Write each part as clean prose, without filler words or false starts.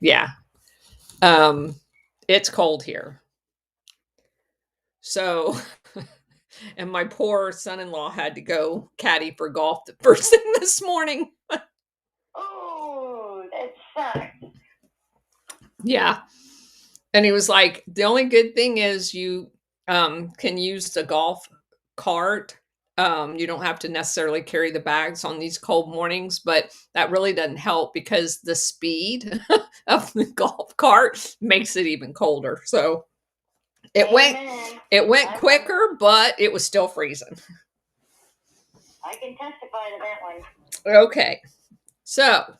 Yeah. It's cold here. So, and my poor son-in-law had to go caddy for golf the first thing this morning. Oh, that sucks. Yeah. And he was like, the only good thing is you can use the golf cart. You don't have to necessarily carry the bags on these cold mornings, but that really doesn't help because the speed of the golf cart makes it even colder. So it went Amen. it went I- quicker, but it was still freezing. I can testify to that one. Okay. So,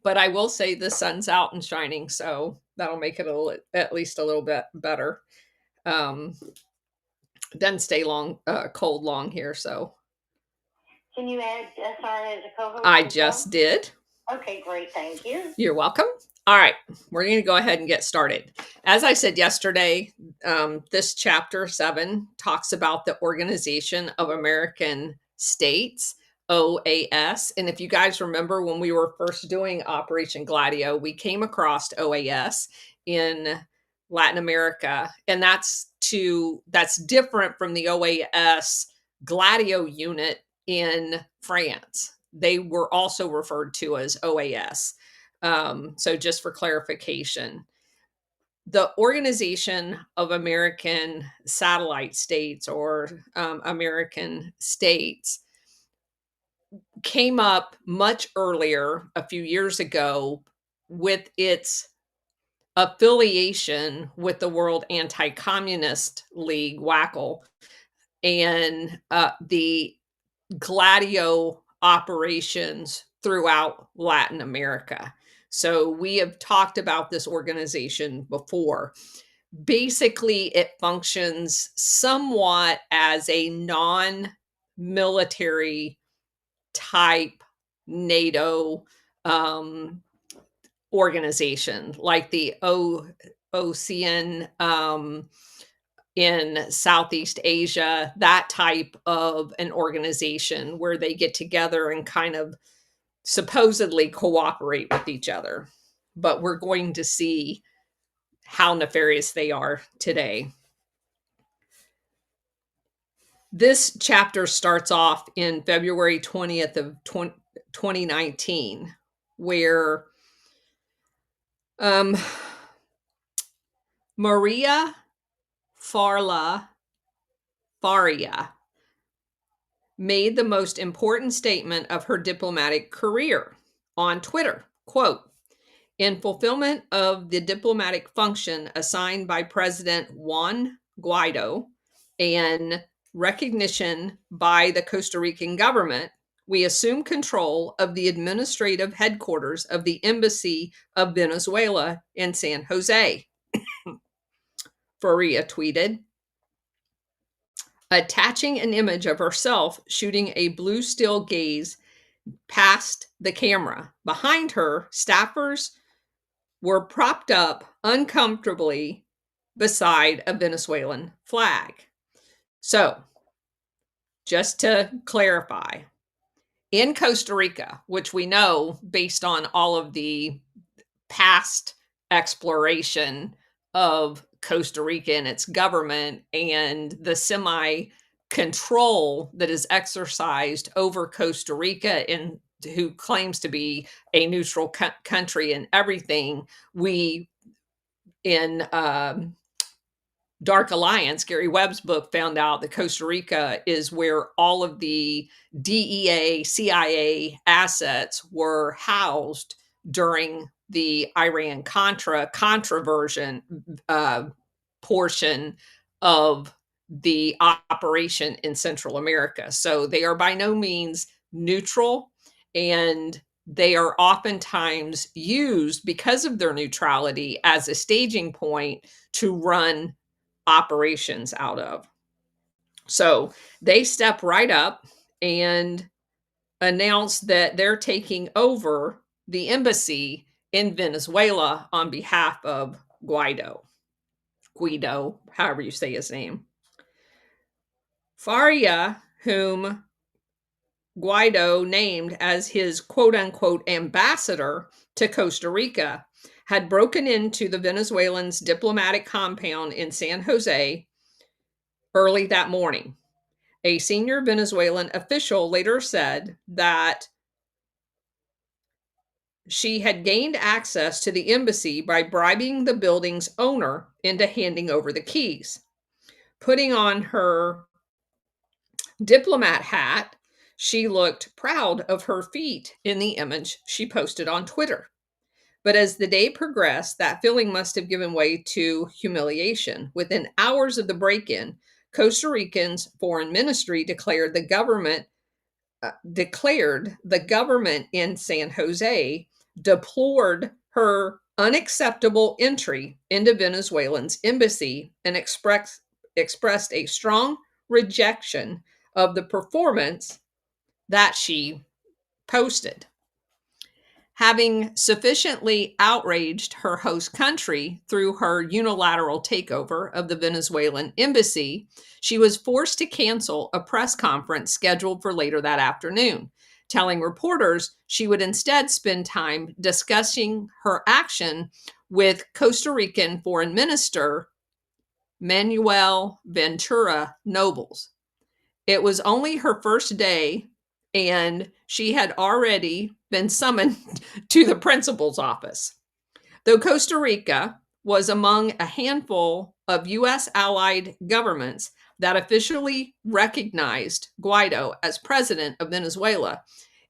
but I will say the sun's out and shining, so that'll make it at least a little bit better. Um, doesn't stay cold long here, so Can you add Sarah as a co-host? I just did. Okay, great. Thank you. You're welcome. All right, we're going to go ahead and get started. As I said yesterday, this chapter 7 talks about the Organization of American States, OAS. And if you guys remember when we were first doing Operation Gladio, we came across OAS in Latin America, and that's different from the OAS Gladio unit in France. They were also referred to as OAS. So just for clarification, the Organization of American Satellite States, or American States, came up much earlier, a few years ago, with its affiliation with the World Anti-Communist League, WACL, and the Gladio operations throughout Latin America. So we have talked about this organization before. Basically, it functions somewhat as a non-military type NATO organization, like the OCEAN in Southeast Asia, that type of an organization where they get together and kind of supposedly cooperate with each other. But we're going to see how nefarious they are today. This chapter starts off in February 20th of 2019, where Maria Faria made the most important statement of her diplomatic career on Twitter. Quote, "In fulfillment of the diplomatic function assigned by President Juan Guaido and recognition by the Costa Rican government, we assume control of the administrative headquarters of the Embassy of Venezuela in San Jose," Faria tweeted, attaching an image of herself shooting a blue still gaze past the camera. Behind her, staffers were propped up uncomfortably beside a Venezuelan flag. So, just to clarify, in Costa Rica, which we know based on all of the past exploration of Costa Rica and its government and the semi control that is exercised over Costa Rica, and who claims to be a neutral country and everything, we in Dark Alliance, Gary Webb's book, found out that Costa Rica is where all of the DEA, CIA assets were housed during the Iran controversion portion of the operation in Central America. So they are by no means neutral, and they are oftentimes used because of their neutrality as a staging point to run operations out of. So they step right up and announce that they're taking over the embassy in Venezuela on behalf of Guido, however you say his name. Faria, whom Guaido named as his quote unquote ambassador, to Costa Rica had broken into the Venezuelans' diplomatic compound in San Jose early that morning. A senior Venezuelan official later said that she had gained access to the embassy by bribing the building's owner into handing over the keys. Putting on her diplomat hat, she looked proud of her feat in the image she posted on Twitter. But as the day progressed, that feeling must have given way to humiliation. Within hours of the break in, Costa Rican's foreign ministry declared the government in San Jose deplored her unacceptable entry into Venezuelan's embassy and expressed a strong rejection of the performance that she posted. Having sufficiently outraged her host country through her unilateral takeover of the Venezuelan embassy, she was forced to cancel a press conference scheduled for later that afternoon, telling reporters she would instead spend time discussing her action with Costa Rican Foreign Minister Manuel Ventura Nobles. It was only her first day, and she had already been summoned to the principal's office. Though Costa Rica was among a handful of U.S. allied governments that officially recognized Guaido as president of Venezuela,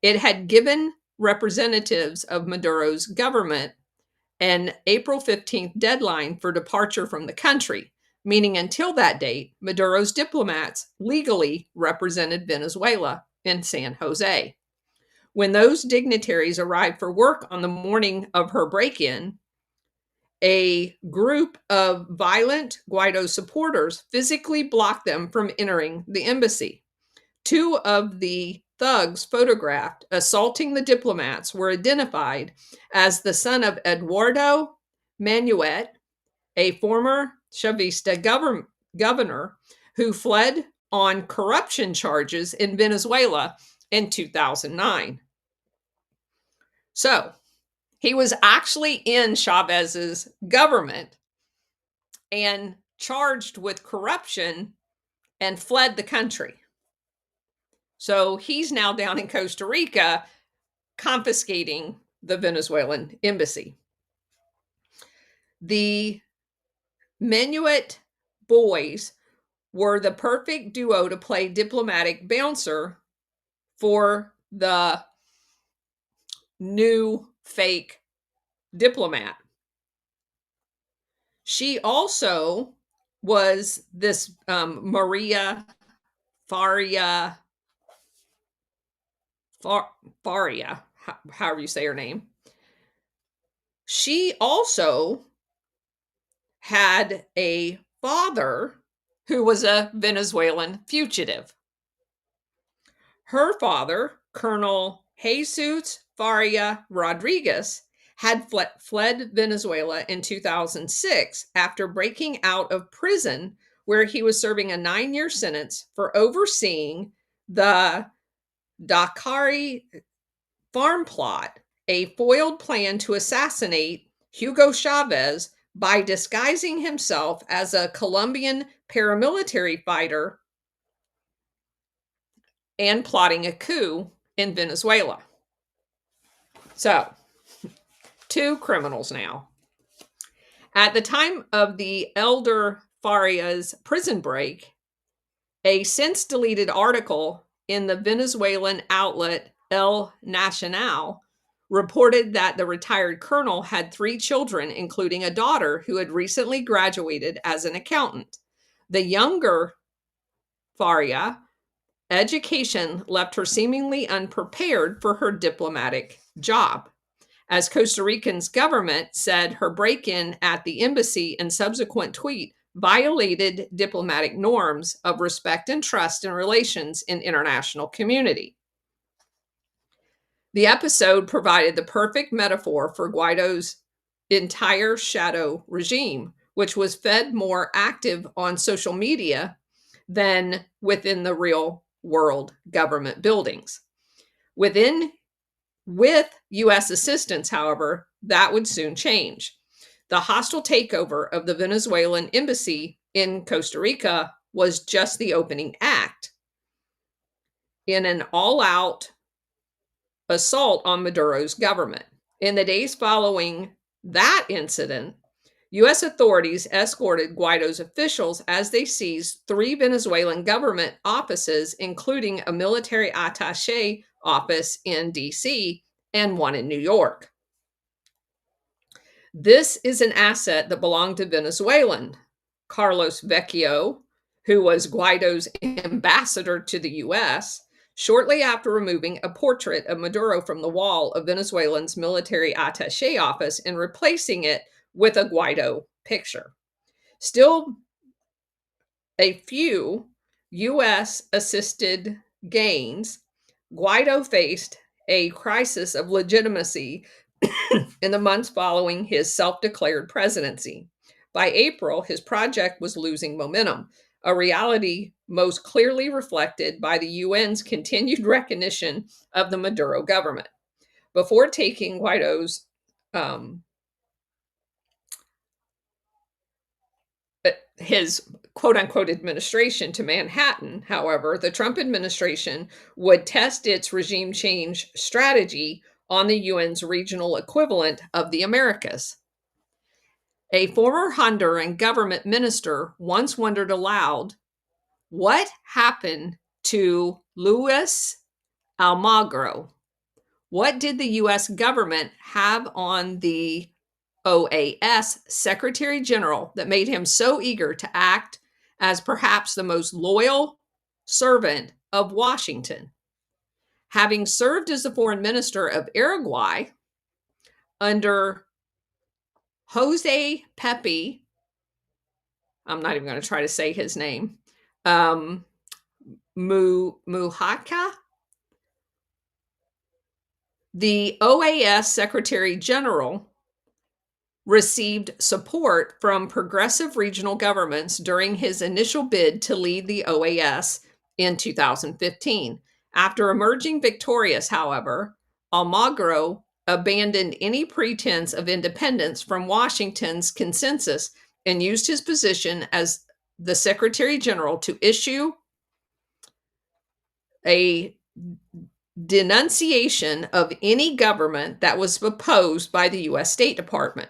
it had given representatives of Maduro's government an April 15th deadline for departure from the country, meaning until that date, Maduro's diplomats legally represented Venezuela in San Jose. When those dignitaries arrived for work on the morning of her break in, a group of violent Guaido supporters physically blocked them from entering the embassy. Two of the thugs photographed assaulting the diplomats were identified as the son of Eduardo Manuet, a former Chavista governor who fled on corruption charges in Venezuela in 2009. So he was actually in Chavez's government and charged with corruption and fled the country. So he's now down in Costa Rica confiscating the Venezuelan embassy. The Menuet boys were the perfect duo to play diplomatic bouncer for the new fake diplomat. She also was this Maria Faria, however you say her name. She also had a father who was a Venezuelan fugitive. Her father, Colonel Jesus Faria Rodriguez, had fled Venezuela in 2006 after breaking out of prison, where he was serving a 9-year sentence for overseeing the Dakari farm plot, a foiled plan to assassinate Hugo Chavez by disguising himself as a Colombian paramilitary fighter and plotting a coup in Venezuela. So, 2 criminals now. At the time of the elder Faria's prison break, a since-deleted article in the Venezuelan outlet El Nacional reported that the retired colonel had 3 children, including a daughter who had recently graduated as an accountant. The younger Faria education left her seemingly unprepared for her diplomatic job. As Costa Rican's government said, her break-in at the embassy and subsequent tweet violated diplomatic norms of respect and trust in relations in international community. The episode provided the perfect metaphor for Guaido's entire shadow regime, which was fed more active on social media than within the real world government buildings. Within With U.S. assistance, however, that would soon change. The hostile takeover of the Venezuelan embassy in Costa Rica was just the opening act in an all out assault on Maduro's government. In the days following that incident, U.S. authorities escorted Guaido's officials as they seized 3 Venezuelan government offices, including a military attaché office in D.C. and one in New York. This is an asset that belonged to Venezuelan Carlos Vecchio, who was Guaido's ambassador to the U.S., shortly after removing a portrait of Maduro from the wall of Venezuelan's military attaché office and replacing it with a Guaido picture. Still, a few U.S. assisted gains, Guaido faced a crisis of legitimacy in the months following his self declared presidency. By April, his project was losing momentum, a reality most clearly reflected by the UN's continued recognition of the Maduro government. Before taking Guaido's his quote unquote administration to Manhattan, however, the Trump administration would test its regime change strategy on the UN's regional equivalent of the Americas. A former Honduran government minister once wondered aloud, what happened to Luis Almagro? What did the US government have on the OAS Secretary General that made him so eager to act as perhaps the most loyal servant of Washington? Having served as the foreign minister of Uruguay under Jose Pepe, I'm not even going to try to say his name, Mujica, the OAS Secretary General received support from progressive regional governments during his initial bid to lead the OAS in 2015. After emerging victorious, however, Almagro abandoned any pretense of independence from Washington's consensus and used his position as the Secretary General to issue a denunciation of any government that was opposed by the U.S. State Department.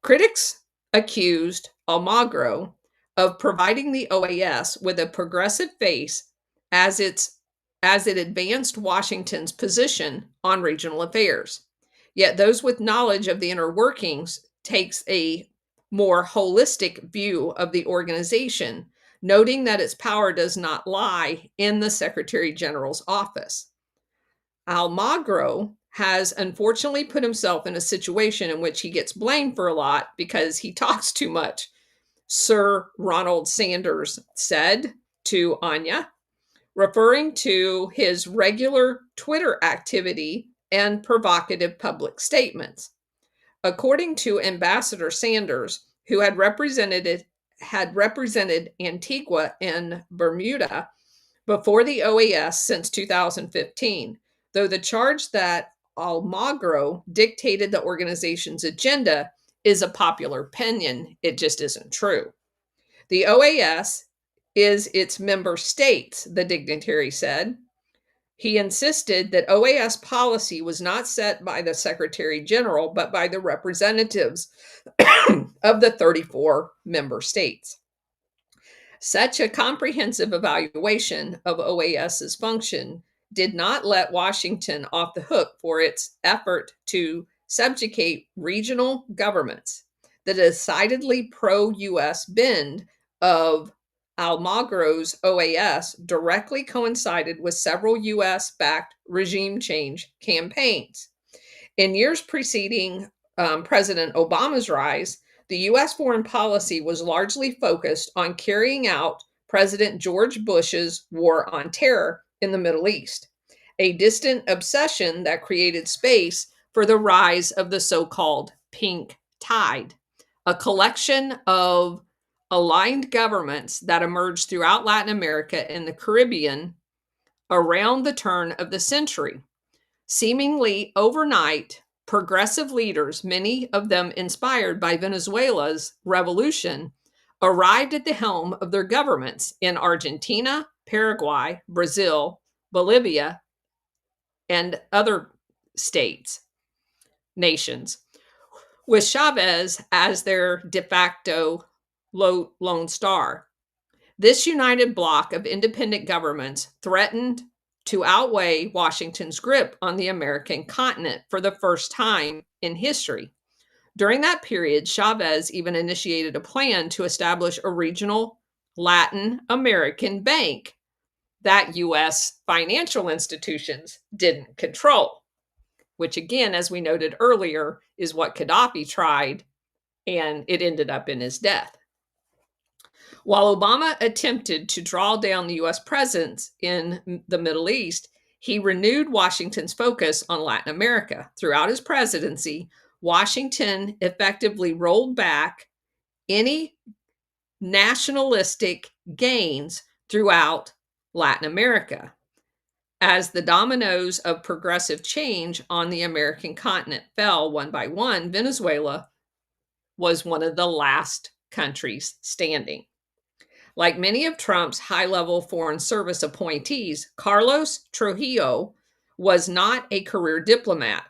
Critics accused Almagro of providing the OAS with a progressive face as it advanced Washington's position on regional affairs. Yet those with knowledge of the inner workings takes a more holistic view of the organization, noting that its power does not lie in the Secretary General's office. Almagro has unfortunately put himself in a situation in which he gets blamed for a lot because he talks too much, Sir Ronald Sanders said to Anya, referring to his regular Twitter activity and provocative public statements. According to Ambassador Sanders, who had represented Antigua and Bermuda before the OAS since 2015, though the charge that Almagro dictated the organization's agenda is a popular opinion, it just isn't true. The OAS is its member states, the dignitary said. He insisted that OAS policy was not set by the Secretary General, but by the representatives of the 34 member states. Such a comprehensive evaluation of OAS's function did not let Washington off the hook for its effort to subjugate regional governments. The decidedly pro-US bend of Almagro's OAS directly coincided with several US-backed regime change campaigns. In years preceding President Obama's rise, the U.S. foreign policy was largely focused on carrying out President George Bush's war on terror in the Middle East, a distant obsession that created space for the rise of the so-called pink tide, a collection of aligned governments that emerged throughout Latin America and the Caribbean around the turn of the century. Seemingly overnight, progressive leaders, many of them inspired by Venezuela's revolution, arrived at the helm of their governments in Argentina, Paraguay, Brazil, Bolivia, and other states, nations, with Chavez as their de facto lone star. This united bloc of independent governments threatened to outweigh Washington's grip on the American continent for the first time in history. During that period, Chavez even initiated a plan to establish a regional Latin American bank that U.S. financial institutions didn't control, which, again, as we noted earlier, is what Gaddafi tried, and it ended up in his death. While Obama attempted to draw down the U.S. presence in the Middle East, he renewed Washington's focus on Latin America. Throughout his presidency, Washington effectively rolled back any nationalistic gains throughout Latin America. As the dominoes of progressive change on the American continent fell one by one, Venezuela was one of the last countries standing. Like many of Trump's high-level Foreign Service appointees, Carlos Trujillo was not a career diplomat.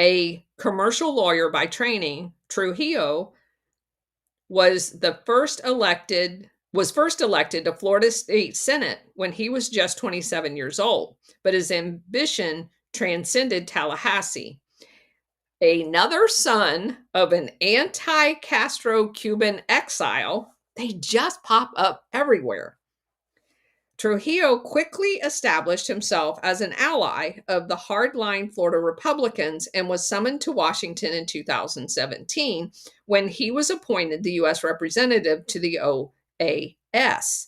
A commercial lawyer by training, Trujillo was first elected to Florida State Senate when he was just 27 years old, but his ambition transcended Tallahassee. Another son of an anti-Castro Cuban exile, they just pop up everywhere. Trujillo quickly established himself as an ally of the hardline Florida Republicans and was summoned to Washington in 2017 when he was appointed the U.S. representative to the OAS.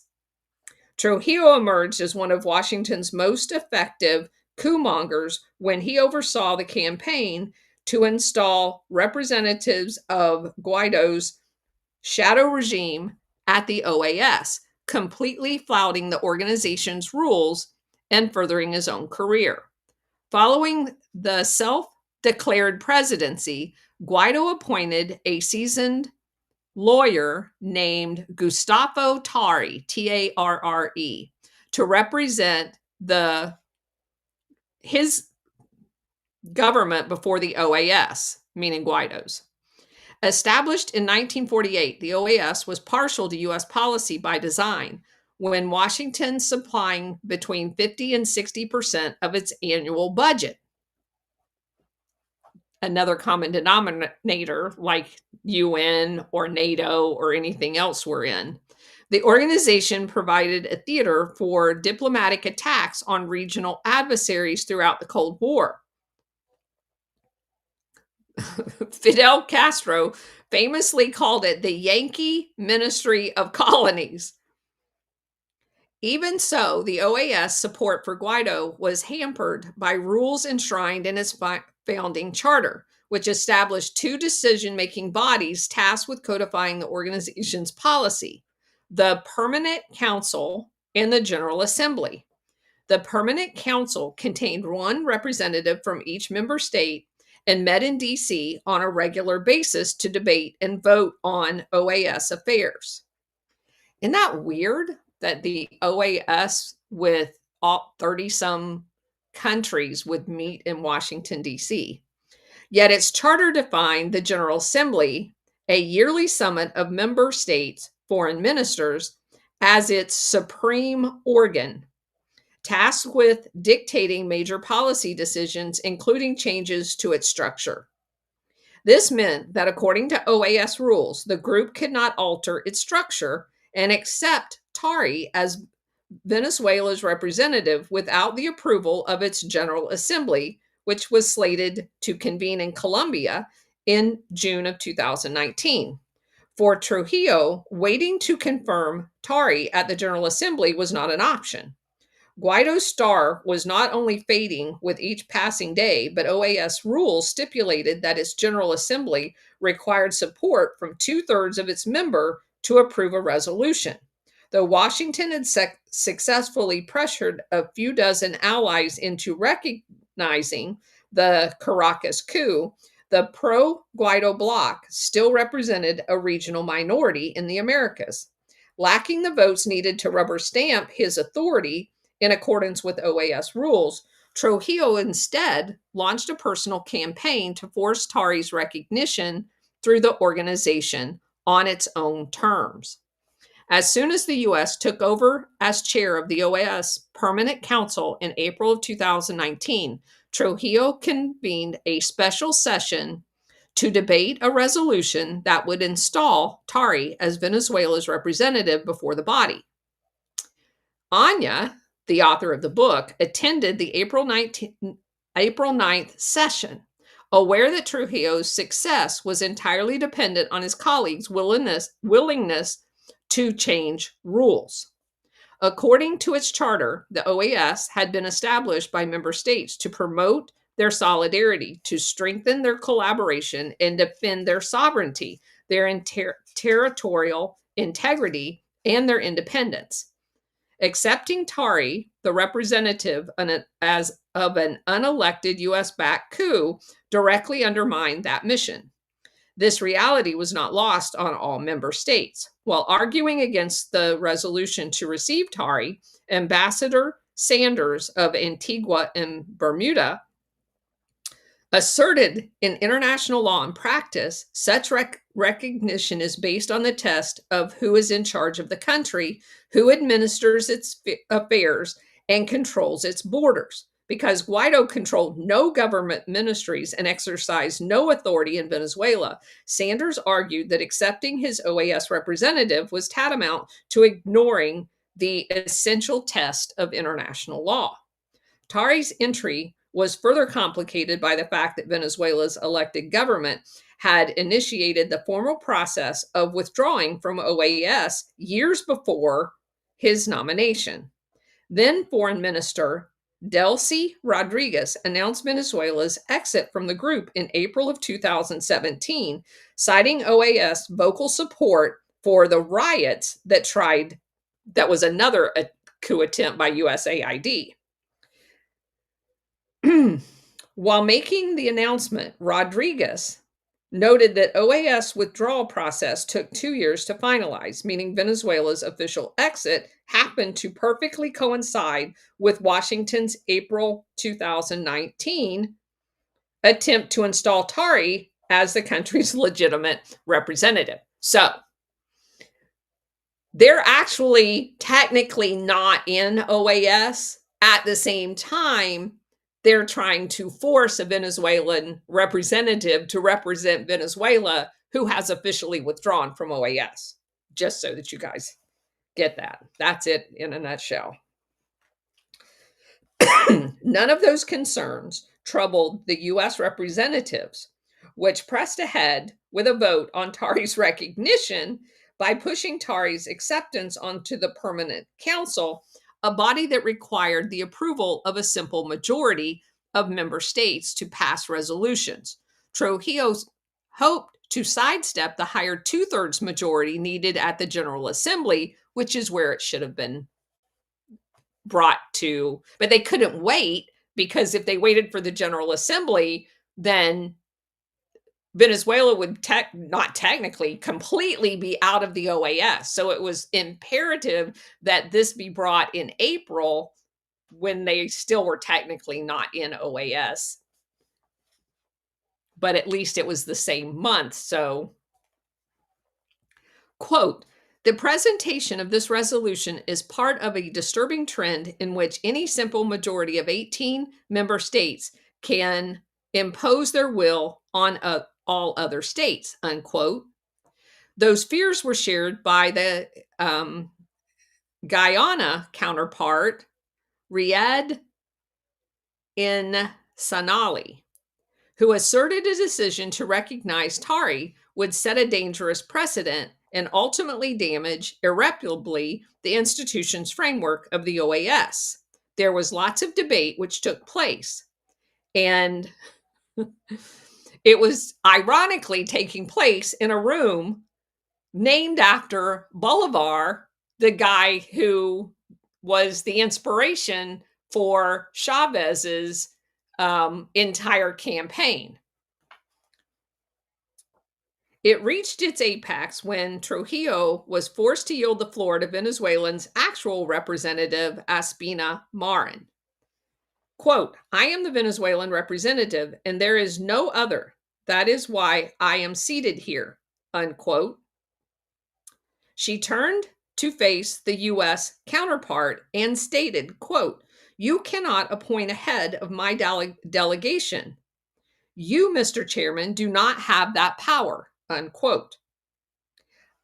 Trujillo emerged as one of Washington's most effective coup mongers when he oversaw the campaign to install representatives of Guaido's shadow regime at the OAS, completely flouting the organization's rules and furthering his own career. Following the self-declared presidency, Guaido appointed a seasoned lawyer named Gustavo Tarre, T-A-R-R-E, to represent his government before the OAS, meaning Guaido's. Established in 1948, the OAS was partial to U.S. policy by design, when Washington supplying between 50 and 60% of its annual budget. Another common denominator like UN or NATO or anything else we're in. The organization provided a theater for diplomatic attacks on regional adversaries throughout the Cold War. Fidel Castro famously called it the Yankee Ministry of Colonies. Even so, the OAS support for Guaido was hampered by rules enshrined in its founding charter, which established two decision-making bodies tasked with codifying the organization's policy: the Permanent Council and the General Assembly. The Permanent Council contained one representative from each member state and met in D.C. on a regular basis to debate and vote on OAS affairs. Isn't that weird that the OAS with all 30-some countries would meet in Washington, D.C.? Yet its charter defined the General Assembly, a yearly summit of member states' foreign ministers, as its supreme organ, tasked with dictating major policy decisions, including changes to its structure. This meant that according to OAS rules, the group could not alter its structure and accept Tarre as Venezuela's representative without the approval of its General Assembly, which was slated to convene in Colombia in June of 2019. For Trujillo, waiting to confirm Tarre at the General Assembly was not an option. Guaido's star was not only fading with each passing day, but OAS rules stipulated that its General Assembly required support from 2/3 of its members to approve a resolution. Though Washington had successfully pressured a few dozen allies into recognizing the Caracas coup, the pro Guaido bloc still represented a regional minority in the Americas. Lacking the votes needed to rubber stamp his authority in accordance with OAS rules, Trujillo instead launched a personal campaign to force Tari's recognition through the organization on its own terms. As soon as the U.S. took over as chair of the OAS Permanent Council in April of 2019, Trujillo convened a special session to debate a resolution that would install Tari as Venezuela's representative before the body. Anya, the author of the book, attended the April 9th session, aware that Trujillo's success was entirely dependent on his colleagues' willingness to change rules. According to its charter, the OAS had been established by member states to promote their solidarity, to strengthen their collaboration, and defend their sovereignty, their territorial integrity, and their independence. Accepting Tari, the representative as of an unelected US-backed coup, directly undermined that mission. This reality was not lost on all member states. While arguing against the resolution to receive Tari, Ambassador Sanders of Antigua and Bermuda asserted in international law and practice, such recognition is based on the test of who is in charge of the country, who administers its affairs, and controls its borders. Because Guaido controlled no government ministries and exercised no authority in Venezuela, Sanders argued that accepting his OAS representative was tantamount to ignoring the essential test of international law. Tari's entry was further complicated by the fact that Venezuela's elected government had initiated the formal process of withdrawing from OAS years before his nomination. Then Foreign Minister Delcy Rodriguez announced Venezuela's exit from the group in April of 2017, citing OAS vocal support for the riots that was another coup attempt by USAID. While making the announcement, Rodriguez noted that OAS withdrawal process took 2 years to finalize, meaning Venezuela's official exit happened to perfectly coincide with Washington's April 2019 attempt to install Tari as the country's legitimate representative. So they're actually technically not in OAS. At the same time, they're trying to force a Venezuelan representative to represent Venezuela who has officially withdrawn from OAS, just so that you guys get that. That's it in a nutshell. None of those concerns troubled the U.S. representatives, which pressed ahead with a vote on Tari's recognition by pushing Tari's acceptance onto the Permanent Council, a body that required the approval of a simple majority of member states to pass resolutions. Trujillo hoped to sidestep the higher two-thirds majority needed at the General Assembly, which is where it should have been brought to. But they couldn't wait, because if they waited for the General Assembly, then Venezuela would not technically completely be out of the OAS. So it was imperative that this be brought in April when they still were technically not in OAS. But at least it was the same month. So, quote, the presentation of this resolution is part of a disturbing trend in which any simple majority of 18 member states can impose their will on all other states, unquote. Those fears were shared by the Guyana counterpart, Riyad Sanali, who asserted a decision to recognize Tari would set a dangerous precedent and ultimately damage irreparably the institution's framework of the OAS. There was lots of debate which took place, and it was ironically taking place in a room named after Bolivar the guy who was the inspiration for Chavez's entire campaign. It reached its apex when Trujillo was forced to yield the floor to Venezuelans' actual representative, Aspina Marin. Quote, I am the Venezuelan representative, and there is no other. That is why I am seated here, unquote. She turned to face the U.S. counterpart and stated, quote, you cannot appoint a head of my delegation. You, Mr. Chairman, do not have that power, unquote.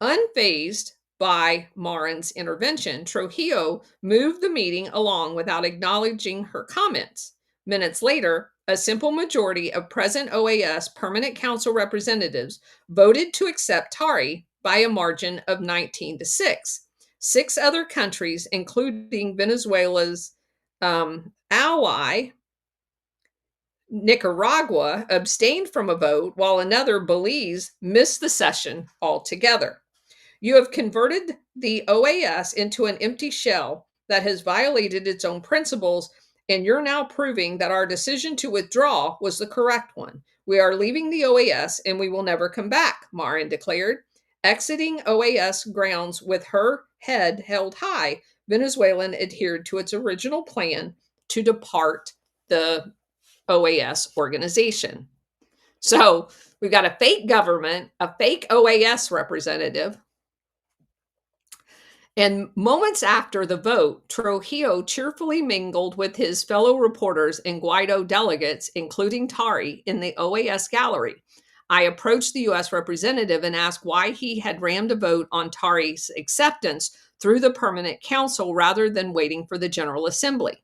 Unfazed by Marin's intervention, Trujillo moved the meeting along without acknowledging her comments. Minutes later, a simple majority of present OAS Permanent Council representatives voted to accept Tari by a margin of 19-6. 6 other countries, including Venezuela's ally, Nicaragua, abstained from a vote, while another, Belize, missed the session altogether. You have converted the OAS into an empty shell that has violated its own principles, and you're now proving that our decision to withdraw was the correct one. We are leaving the OAS and we will never come back, Marin declared. Exiting OAS grounds with her head held high, Venezuela adhered to its original plan to depart the OAS organization. So we've got a fake government, a fake OAS representative. And moments after the vote, Trujillo cheerfully mingled with his fellow reporters and Guaido delegates, including Tari, in the OAS gallery. I approached the U.S. representative and asked why he had rammed a vote on Tari's acceptance through the Permanent Council rather than waiting for the General Assembly.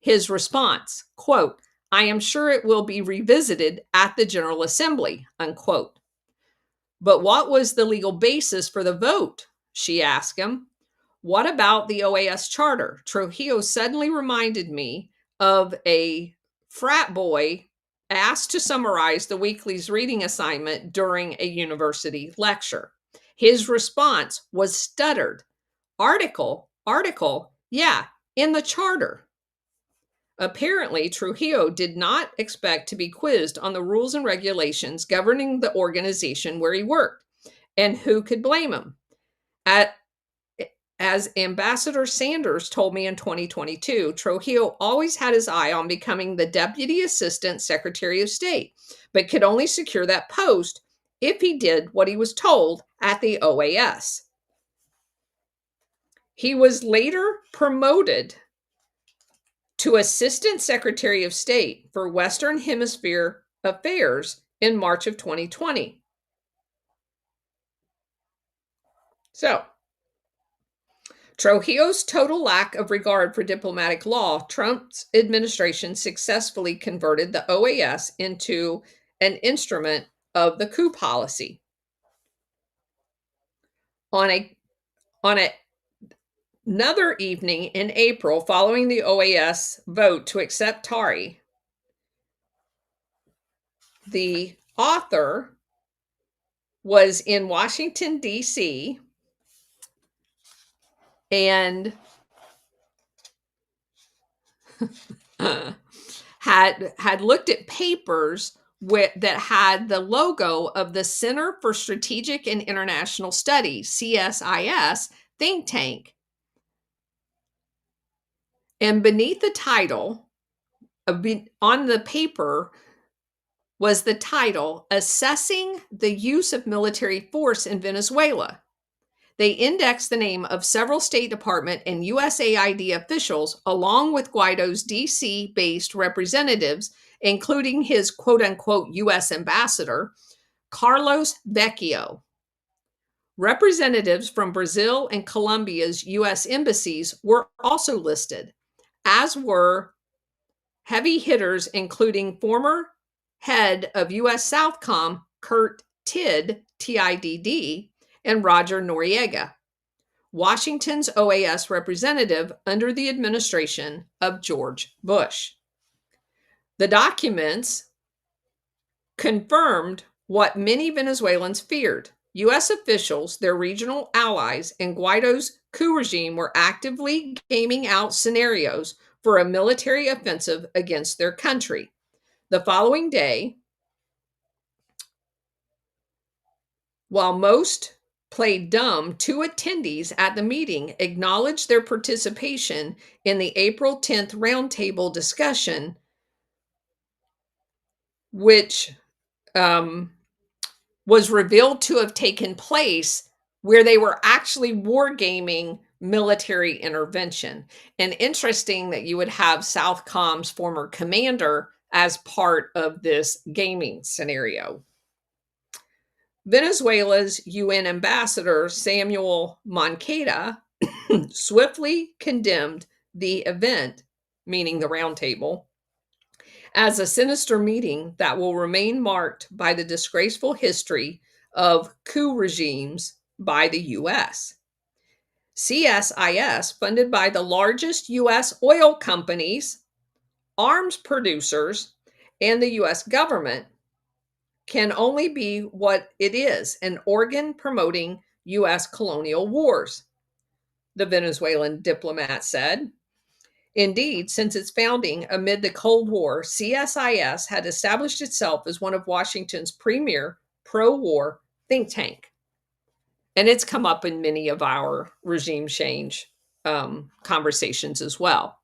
His response, quote, I am sure it will be revisited at the General Assembly, unquote. But what was the legal basis for the vote? She asked him. What about the OAS charter? Trujillo suddenly reminded me of a frat boy asked to summarize the weekly's reading assignment during a university lecture. His response was stuttered. Article, yeah, in the charter. Apparently, Trujillo did not expect to be quizzed on the rules and regulations governing the organization where he worked. And who could blame him? As Ambassador Sanders told me in 2022, Trujillo always had his eye on becoming the Deputy Assistant Secretary of State, but could only secure that post if he did what he was told at the OAS. He was later promoted to Assistant Secretary of State for Western Hemisphere Affairs in March of 2020. So, Trujillo's total lack of regard for diplomatic law, Trump's administration successfully converted the OAS into an instrument of the coup policy. On another evening in April, following the OAS vote to accept Tari, the author was in Washington, D.C., and had looked at papers that had the logo of the Center for Strategic and International Studies, CSIS, think tank. And beneath the title, on the paper, was the title, Assessing the Use of Military Force in Venezuela. They indexed the name of several State Department and USAID officials, along with Guaido's DC-based representatives, including his quote-unquote U.S. ambassador, Carlos Vecchio. Representatives from Brazil and Colombia's U.S. embassies were also listed, as were heavy hitters, including former head of U.S. Southcom, Kurt Tidd, Tidd, and Roger Noriega, Washington's OAS representative under the administration of George Bush. The documents confirmed what many Venezuelans feared. U.S. officials, their regional allies, and Guaido's coup regime were actively gaming out scenarios for a military offensive against their country. The following day, while most played dumb, two attendees at the meeting acknowledged their participation in the April 10th roundtable discussion, which was revealed to have taken place where they were actually wargaming military intervention. And interesting that you would have Southcom's former commander as part of this gaming scenario. Venezuela's UN ambassador, Samuel Moncada, swiftly condemned the event, meaning the roundtable, as a sinister meeting that will remain marked by the disgraceful history of coup regimes by the U.S. CSIS, funded by the largest U.S. oil companies, arms producers, and the U.S. government, can only be what it is, an organ promoting U.S. colonial wars, the Venezuelan diplomat said. Indeed, since its founding amid the Cold War, CSIS had established itself as one of Washington's premier pro-war think tank. And it's come up in many of our regime change conversations as well.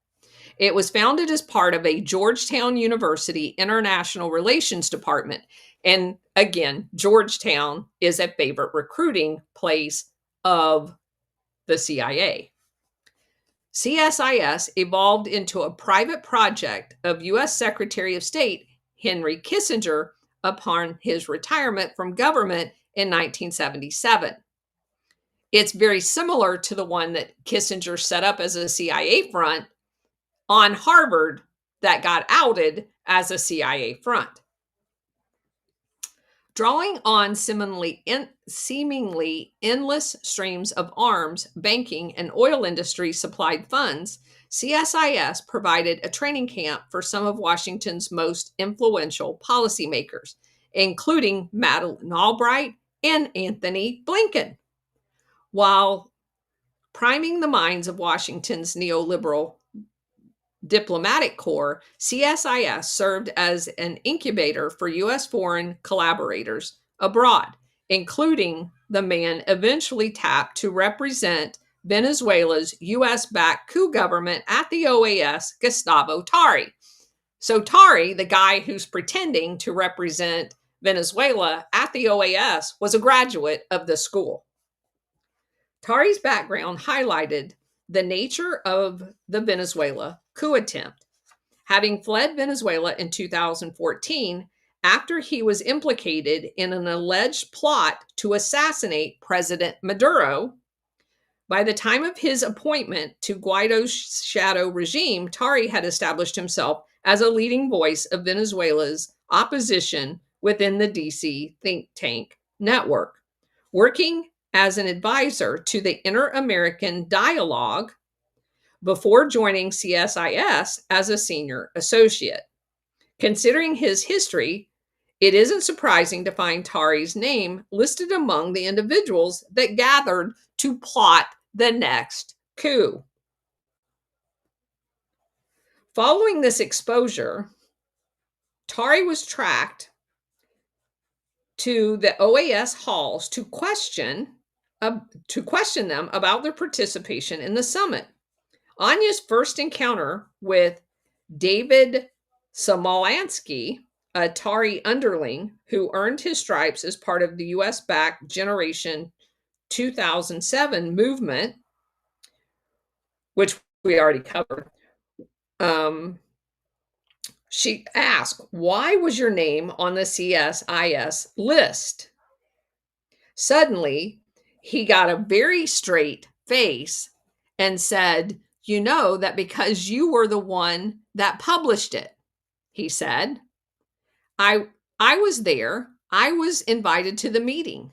It was founded as part of a Georgetown University International Relations Department. And again, Georgetown is a favorite recruiting place of the CIA. CSIS evolved into a private project of U.S. Secretary of State Henry Kissinger upon his retirement from government in 1977. It's very similar to the one that Kissinger set up as a CIA front on Harvard that got outed as a CIA front. Drawing on seemingly endless streams of arms, banking, and oil industry supplied funds, CSIS provided a training camp for some of Washington's most influential policymakers, including Madeleine Albright and Anthony Blinken. While priming the minds of Washington's neoliberal diplomatic corps, CSIS served as an incubator for U.S. foreign collaborators abroad, including the man eventually tapped to represent Venezuela's U.S.-backed coup government at the OAS, Gustavo Tari. So Tari, the guy who's pretending to represent Venezuela at the OAS, was a graduate of the school. Tari's background highlighted the nature of the Venezuela coup attempt. Having fled Venezuela in 2014 after he was implicated in an alleged plot to assassinate President Maduro, by the time of his appointment to Guaido's shadow regime, Tari had established himself as a leading voice of Venezuela's opposition within the DC think tank network, working as an advisor to the Inter-American Dialogue before joining CSIS as a senior associate. Considering his history, it isn't surprising to find Tari's name listed among the individuals that gathered to plot the next coup. Following this exposure, Tari was tracked to the OAS halls to question them about their participation in the summit. Anya's first encounter with David Smolansky, a Tari underling who earned his stripes as part of the US-backed Generation 2007 movement, which we already covered, she asked, "Why was your name on the CSIS list?" Suddenly, he got a very straight face and said, "You know that because you were the one that published it," he said. I was there. I was invited to the meeting.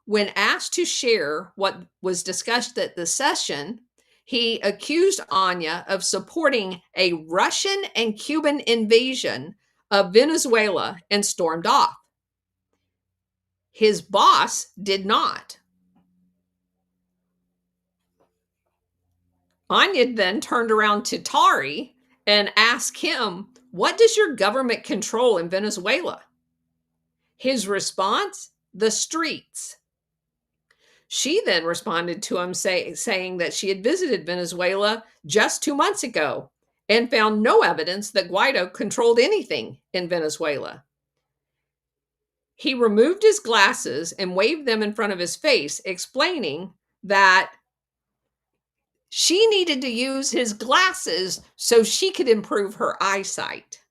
When asked to share what was discussed at the session, he accused Anya of supporting a Russian and Cuban invasion of Venezuela and stormed off. His boss did not. Anya then turned around to Tari and asked him, "What does your government control in Venezuela?" His response, "The streets." She then responded to him saying that she had visited Venezuela just 2 months ago and found no evidence that Guaido controlled anything in Venezuela. He removed his glasses and waved them in front of his face, explaining that she needed to use his glasses so she could improve her eyesight.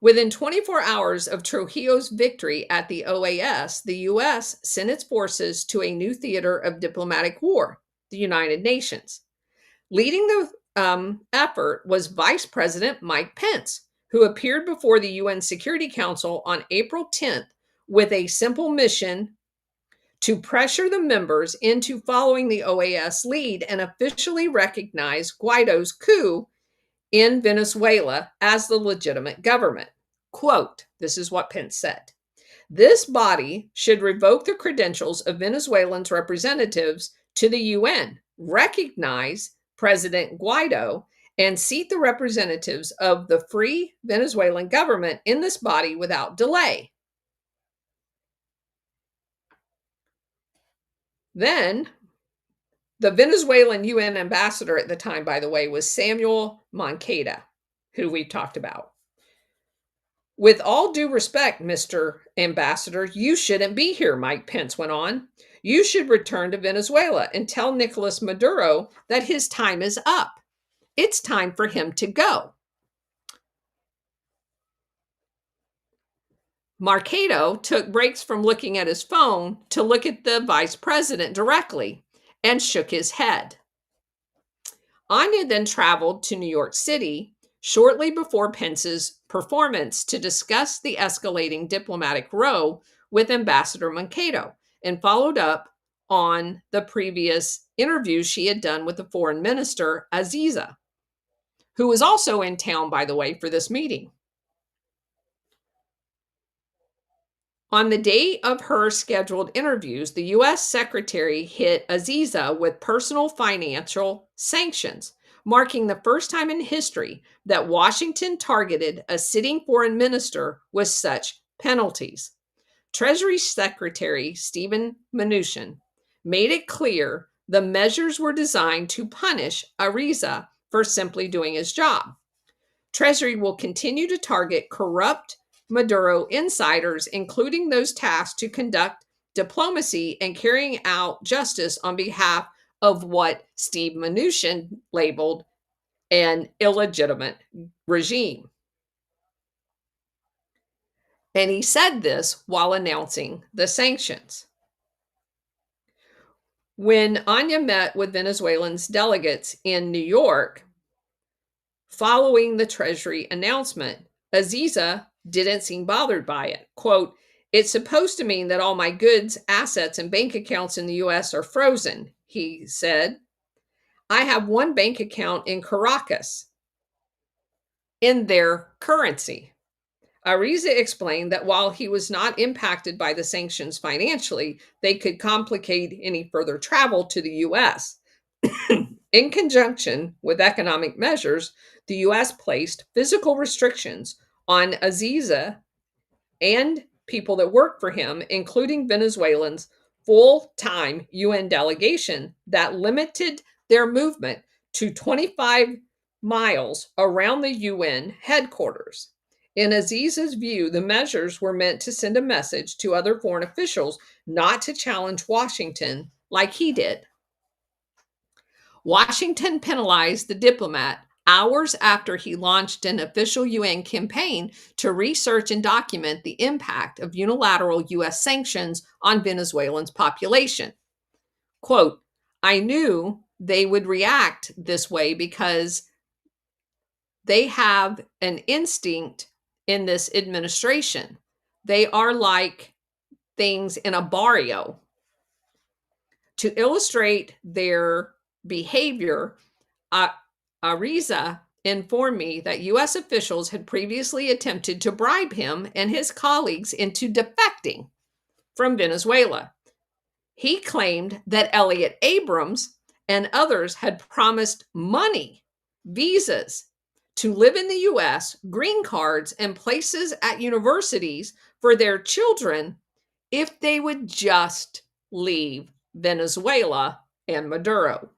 Within 24 hours of Trujillo's victory at the OAS, the U.S. sent its forces to a new theater of diplomatic war, the United Nations. Leading the effort was Vice President Mike Pence, who appeared before the UN Security Council on April 10th with a simple mission to pressure the members into following the OAS lead and officially recognize Guaido's coup in Venezuela as the legitimate government. Quote, this is what Pence said. This body should revoke the credentials of Venezuelans' representatives to the UN, recognize President Guaido, and seat the representatives of the free Venezuelan government in this body without delay. Then, the Venezuelan UN ambassador at the time, by the way, was Samuel Moncada, who we've talked about. With all due respect, Mr. Ambassador, you shouldn't be here, Mike Pence went on. You should return to Venezuela and tell Nicolas Maduro that his time is up. It's time for him to go. Mercado took breaks from looking at his phone to look at the vice president directly and shook his head. Anya then traveled to New York City shortly before Pence's performance to discuss the escalating diplomatic row with Ambassador Mercado and followed up on the previous interviews she had done with the foreign minister, Aziza, who was also in town, by the way, for this meeting. On the day of her scheduled interviews, the U.S. Secretary hit Aziza with personal financial sanctions, marking the first time in history that Washington targeted a sitting foreign minister with such penalties. Treasury Secretary Steven Mnuchin made it clear the measures were designed to punish Aziza for simply doing his job. Treasury will continue to target corrupt Maduro insiders, including those tasked to conduct diplomacy and carrying out justice on behalf of what Steve Mnuchin labeled an illegitimate regime. And he said this while announcing the sanctions. When Anya met with Venezuelans delegates in New York, following the Treasury announcement, Aziza didn't seem bothered by it. Quote, it's supposed to mean that all my goods, assets, and bank accounts in the U.S. are frozen, he said. I have one bank account in Caracas in their currency. Aziza explained that while he was not impacted by the sanctions financially, they could complicate any further travel to the U.S. In conjunction with economic measures, the U.S. placed physical restrictions on Aziza and people that work for him, including Venezuelans' full-time UN delegation that limited their movement to 25 miles around the UN headquarters. In Aziza's view, the measures were meant to send a message to other foreign officials not to challenge Washington like he did. Washington penalized the diplomat hours after he launched an official UN campaign to research and document the impact of unilateral U.S. sanctions on Venezuelans' population. Quote, I knew they would react this way because they have an instinct in this administration. They are like things in a barrio. To illustrate their behavior, Aziza informed me that U.S. officials had previously attempted to bribe him and his colleagues into defecting from Venezuela. He claimed that Elliott Abrams and others had promised money, visas, to live in the US, green cards, and places at universities for their children if they would just leave Venezuela and Maduro.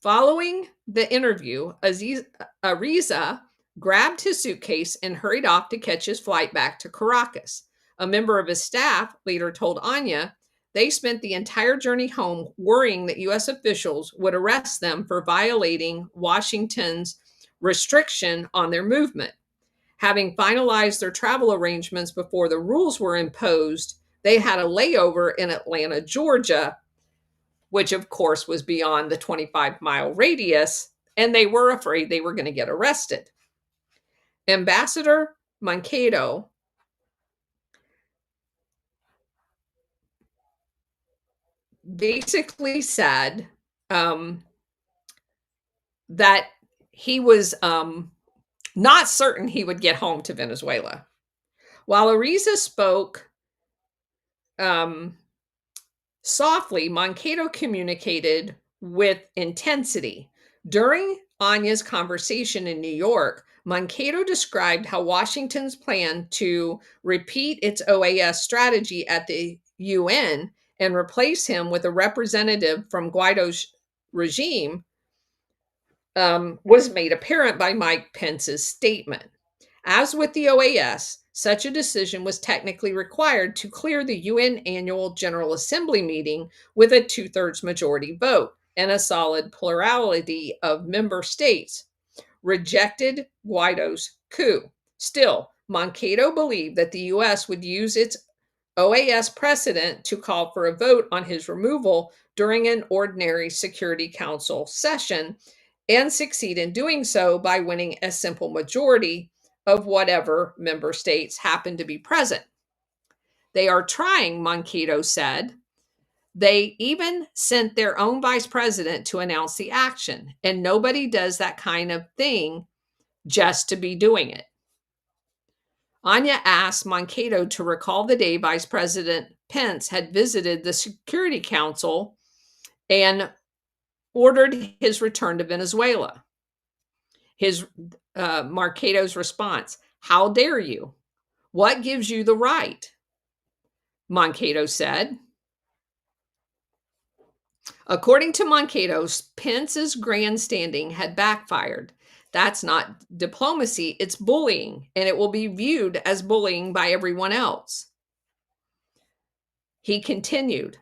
Following the interview, Ariza grabbed his suitcase and hurried off to catch his flight back to Caracas. A member of his staff later told Anya they spent the entire journey home worrying that U.S. officials would arrest them for violating Washington's restriction on their movement. Having finalized their travel arrangements before the rules were imposed, they had a layover in Atlanta, Georgia, which of course was beyond the 25-mile radius, and they were afraid they were going to get arrested. Ambassador Mankato basically said that he was not certain he would get home to Venezuela. While Ariza spoke softly, Mankato communicated with intensity. During Anya's conversation in New York, Mankato described how Washington's plan to repeat its OAS strategy at the UN and replace him with a representative from Guaido's regime was made apparent by Mike Pence's statement. As with the OAS, such a decision was technically required to clear the UN Annual General Assembly meeting with a 2/3 majority vote, and a solid plurality of member states rejected Guaido's coup. Still, Mankato believed that the U.S. would use its OAS precedent to call for a vote on his removal during an ordinary Security Council session and succeed in doing so by winning a simple majority of whatever member states happen to be present. They are trying, Mankato said. They even sent their own vice president to announce the action, and nobody does that kind of thing just to be doing it. Anya asked Mankato to recall the day Vice President Pence had visited the Security Council and ordered his return to Venezuela. His Mankato's response, "How dare you? What gives you the right?" Mankato said. According to Mankato, Pence's grandstanding had backfired. That's not diplomacy, it's bullying, and it will be viewed as bullying by everyone else. He continued,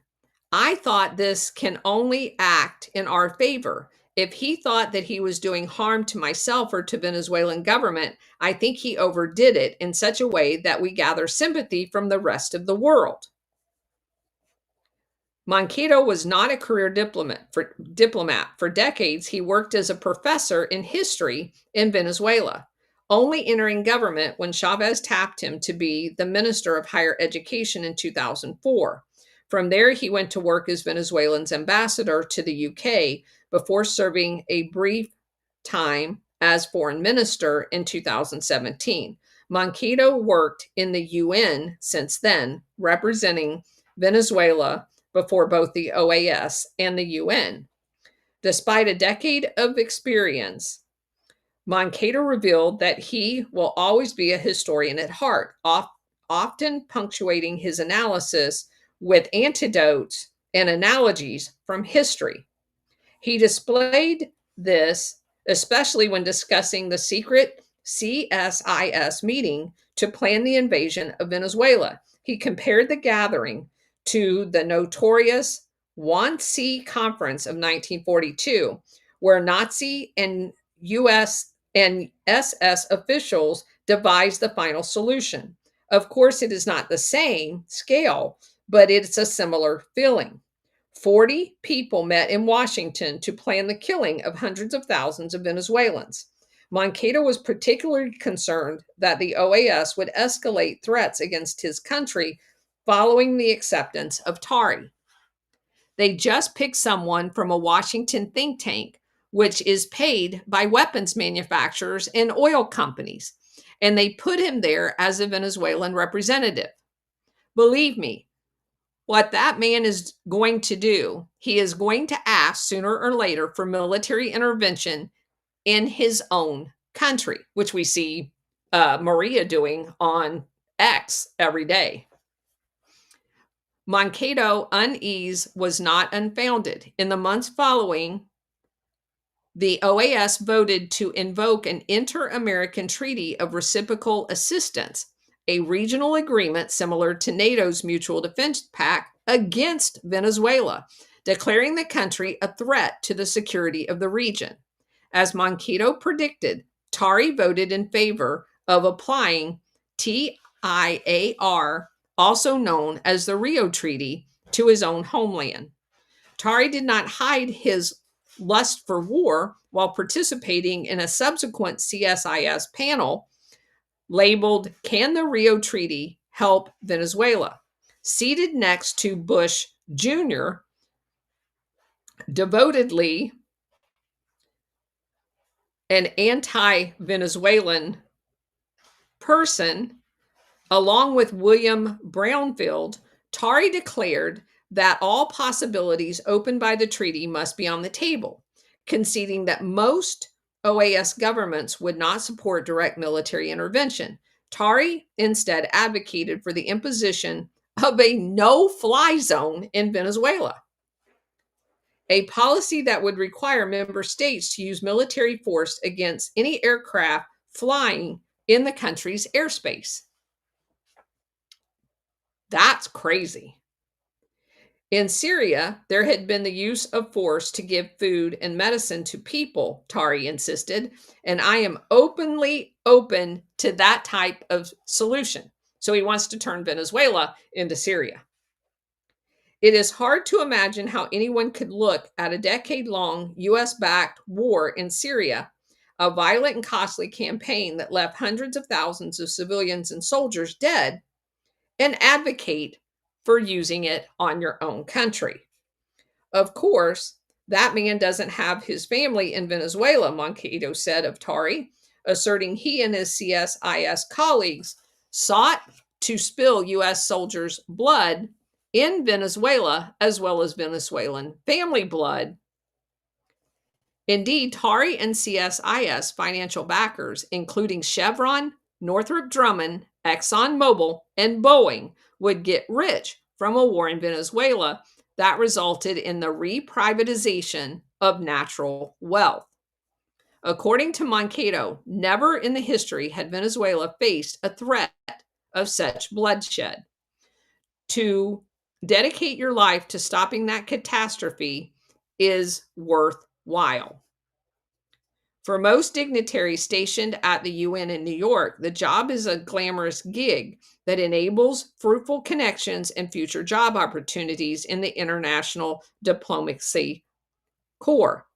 "I thought this can only act in our favor. If he thought that he was doing harm to myself or to Venezuelan government, I think he overdid it in such a way that we gather sympathy from the rest of the world." Mankato was not a career diplomat. For decades, he worked as a professor in history in Venezuela, only entering government when Chavez tapped him to be the Minister of Higher Education in 2004. From there, he went to work as Venezuela's ambassador to the UK before serving a brief time as foreign minister in 2017. Mankato worked in the UN since then, representing Venezuela before both the OAS and the UN. Despite a decade of experience, Mankato revealed that he will always be a historian at heart, often punctuating his analysis with anecdotes and analogies from history. He displayed this especially when discussing the secret CSIS meeting to plan the invasion of Venezuela. He compared the gathering to the notorious Wannsee Conference of 1942, where Nazi and US and SS officials devised the final solution. Of course, it is not the same scale, but it's a similar feeling. 40 people met in Washington to plan the killing of hundreds of thousands of Venezuelans. Mankato was particularly concerned that the OAS would escalate threats against his country following the acceptance of Tari. They just picked someone from a Washington think tank which is paid by weapons manufacturers and oil companies. And they put him there as a Venezuelan representative. Believe me, what that man is going to do, he is going to ask sooner or later for military intervention in his own country, which we see Maria doing on X every day. Mankato unease was not unfounded. In the months following, the OAS voted to invoke an Inter-American Treaty of Reciprocal Assistance, a regional agreement similar to NATO's Mutual Defense Pact against Venezuela, declaring the country a threat to the security of the region. As Mankato predicted, Tari voted in favor of applying TIAR, also known as the Rio Treaty, to his own homeland. Tari did not hide his lust for war while participating in a subsequent CSIS panel labeled "Can the Rio Treaty Help Venezuela?" Seated next to Bush Jr., devotedly an anti-Venezuelan person, along with William Brownfield, Tari declared that all possibilities opened by the treaty must be on the table, conceding that most OAS governments would not support direct military intervention. Tari instead advocated for the imposition of a no-fly zone in Venezuela, a policy that would require member states to use military force against any aircraft flying in the country's airspace. That's crazy. In Syria, there had been the use of force to give food and medicine to people, Tari insisted, and I am openly open to that type of solution. So he wants to turn Venezuela into Syria. It is hard to imagine how anyone could look at a decade-long US-backed war in Syria, a violent and costly campaign that left hundreds of thousands of civilians and soldiers dead, and advocate for using it on your own country. Of course, that man doesn't have his family in Venezuela, Mankato said of Tari, asserting he and his CSIS colleagues sought to spill U.S. soldiers' blood in Venezuela, as well as Venezuelan family blood. Indeed, Tari and CSIS financial backers, including Chevron, Northrop Grumman, ExxonMobil, and Boeing, would get rich from a war in Venezuela that resulted in the reprivatization of natural wealth. According to Mankato, never in the history had Venezuela faced a threat of such bloodshed. To dedicate your life to stopping that catastrophe is worthwhile. For most dignitaries stationed at the UN in New York, the job is a glamorous gig that enables fruitful connections and future job opportunities in the international diplomacy corps.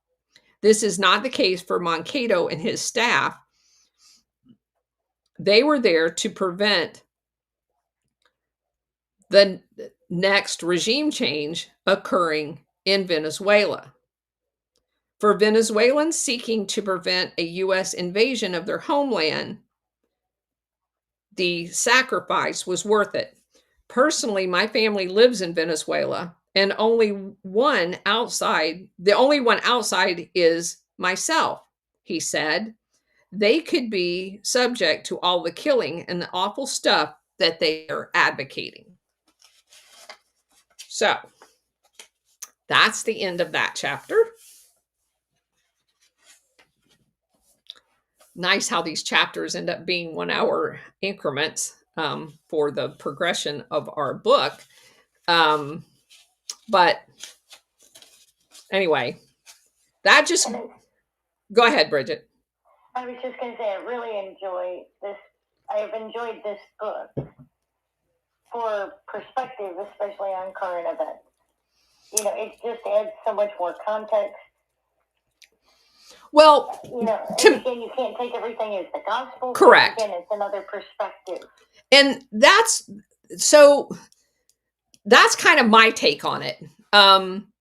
This is not the case for Mankato and his staff. They were there to prevent the next regime change occurring in Venezuela. For Venezuelans seeking to prevent a U.S. invasion of their homeland, the sacrifice was worth it. Personally, my family lives in Venezuela, and the only one outside is myself, he said. They could be subject to all the killing and the awful stuff that they are advocating. So, that's the end of that chapter. Nice how these chapters end up being 1 hour increments for the progression of our book. But anyway, that just, go ahead, Bridget. I was just going to say, I really enjoy this. I have enjoyed this book for perspective, especially on current events. You know, it just adds so much more context. Well, you know, again, you can't take everything as the gospel. Correct. Again, it's another perspective. And that's kind of my take on it.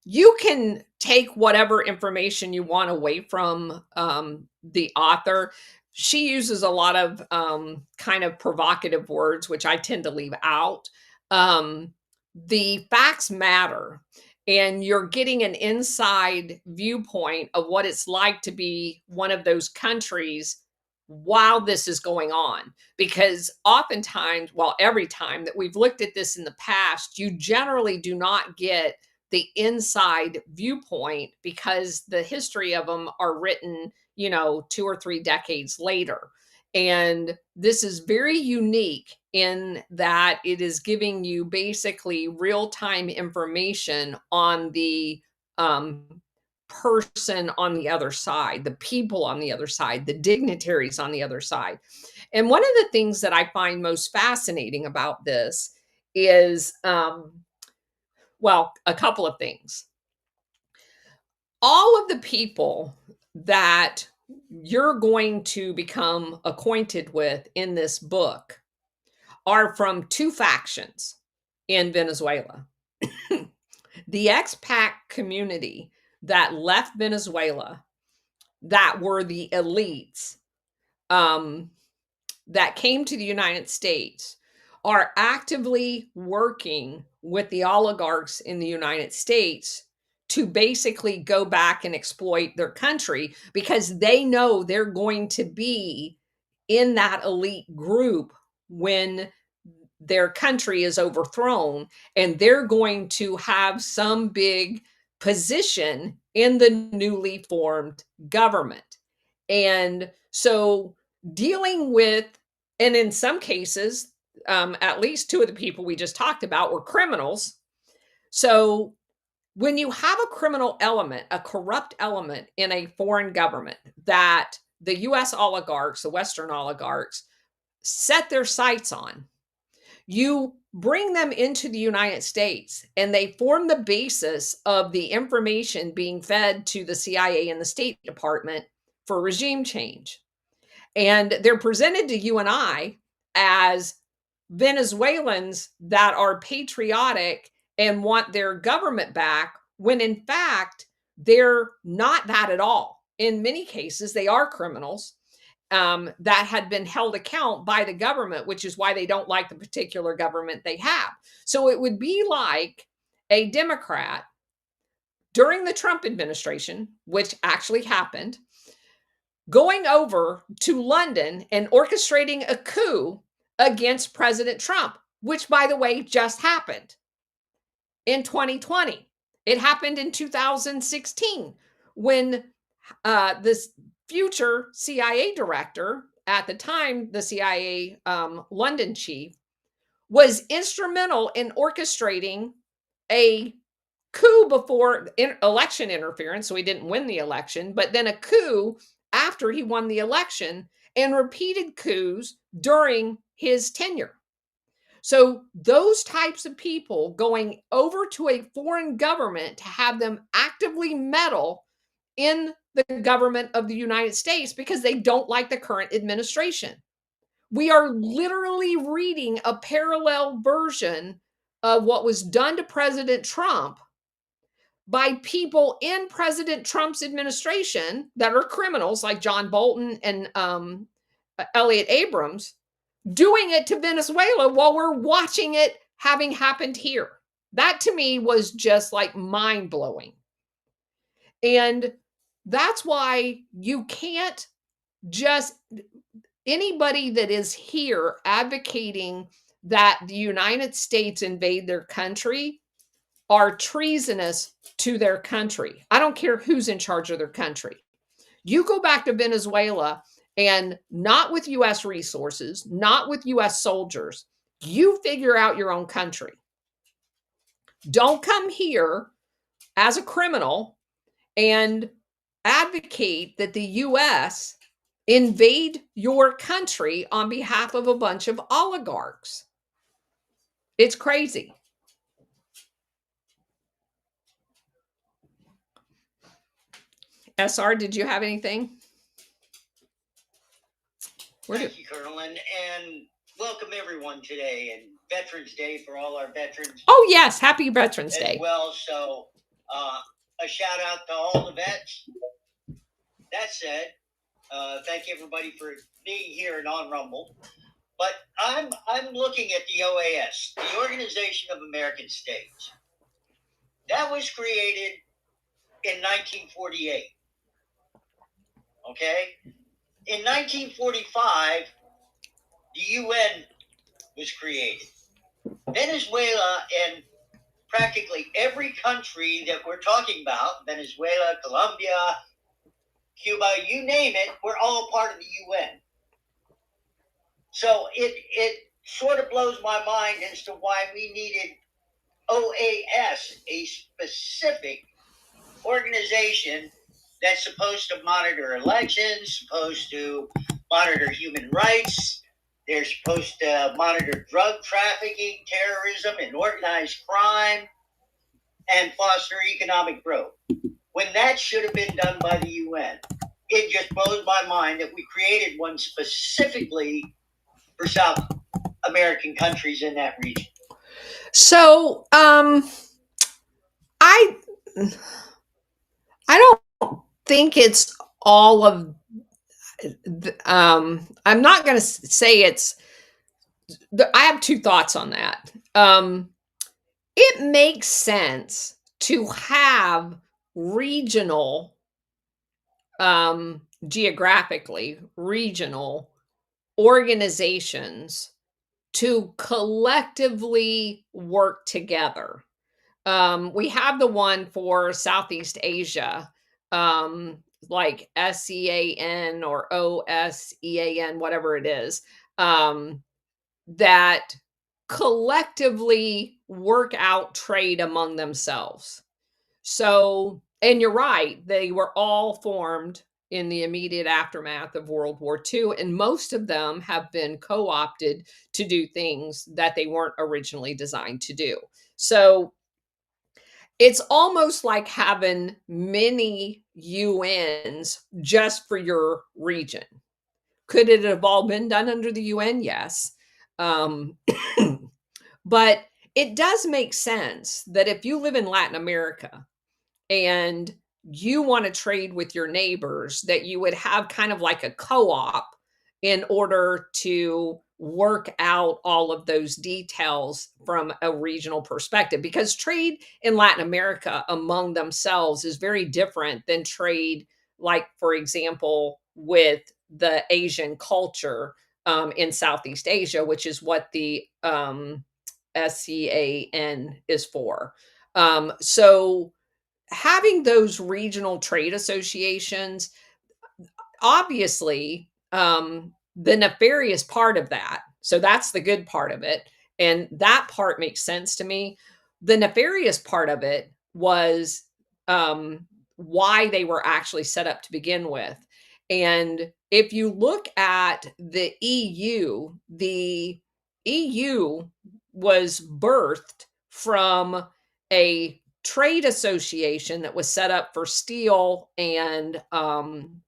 you can take whatever information you want away from the author. She uses a lot of kind of provocative words, which I tend to leave out. Um, the facts matter, and you're getting an inside viewpoint of what it's like to be one of those countries while this is going on. Because oftentimes, well, every time that we've looked at this in the past, you generally do not get the inside viewpoint because the history of them are written, 2 or 3 decades later. And this is very unique in that it is giving you basically real time information on the um, person on the other side, the people on the other side, the dignitaries on the other side. And one of the things that I find most fascinating about this is, well, a couple of things. All of the people that you're going to become acquainted with in this book are from two factions in Venezuela. The expat community that left Venezuela, that were the elites, um, that came to the United States, are actively working with the oligarchs in the United States to basically go back and exploit their country because they know they're going to be in that elite group when their country is overthrown, and they're going to have some big position in the newly formed government. And so dealing with, and in some cases, at least two of the people we just talked about were criminals. So when you have a criminal element, a corrupt element in a foreign government that the US oligarchs, the Western oligarchs, set their sights on, you bring them into the United States and they form the basis of the information being fed to the CIA and the State Department for regime change. And they're presented to you and I as Venezuelans that are patriotic and want their government back, when in fact, they're not that at all. In many cases, they are criminals that had been held account by the government, which is why they don't like the particular government they have. So it would be like a Democrat during the Trump administration, which actually happened, going over to London and orchestrating a coup against President Trump, which, by the way, just happened in 2020. It happened in 2016 when this future CIA director, at the time, the CIA London chief, was instrumental in orchestrating a coup before election interference. So he didn't win the election, but then a coup after he won the election, and repeated coups during his tenure. So those types of people going over to a foreign government to have them actively meddle in the government of the United States because they don't like the current administration. We are literally reading a parallel version of what was done to President Trump by people in President Trump's administration that are criminals like John Bolton and Elliot Abrams, doing it to Venezuela while we're watching it having happened here. That to me was just like mind blowing. And that's why you can't just, anybody that is here advocating that the United States invade their country are treasonous to their country. I don't care who's in charge of their country. You go back to Venezuela, and not with US resources, not with US soldiers, you figure out your own country. Don't come here as a criminal and advocate that the US invade your country on behalf of a bunch of oligarchs. It's crazy. SR, did you have anything? Thank you, Carolyn, and welcome everyone today, and Veterans Day for all our veterans. Oh yes, happy Veterans Day. Well, so A shout out to all the vets. That said, thank everybody for being here and on Rumble. But I'm looking at the OAS, the Organization of American States. That was created in 1948. Okay? In 1945, the UN was created. Venezuela and practically every country that we're talking about, Venezuela, Colombia, Cuba, you name it, we're all part of the UN. So it sort of blows my mind as to why we needed OAS, a specific organization that's supposed to monitor elections, supposed to monitor human rights. They're supposed to monitor drug trafficking, terrorism, and organized crime, and foster economic growth, when that should have been done by the UN. It just blows my mind that we created one specifically for South American countries in that region. So, I don't think it's all of. I'm not going to say it's. I have two thoughts on that. It makes sense to have regional, geographically regional organizations to collectively work together. We have the one for Southeast Asia, like SEAN or OSEAN, whatever it is, that collectively work out trade among themselves. So, and you're right, they were all formed in the immediate aftermath of World War II, and most of them have been co opted to do things that they weren't originally designed to do. So, it's almost like having many UNs just for your region. Could it have all been done under the UN? Yes. Um, but it does make sense that if you live in Latin America and you want to trade with your neighbors, that you would have kind of like a co-op in order to work out all of those details from a regional perspective, because trade in Latin America among themselves is very different than trade, like, for example, with the Asian culture in Southeast Asia, which is what the SCAN is for. So having those regional trade associations, obviously, the nefarious part of that, so that's the good part of it, and that part makes sense to me. The nefarious part of it was why they were actually set up to begin with. And if you look at the EU was birthed from a trade association that was set up for steel and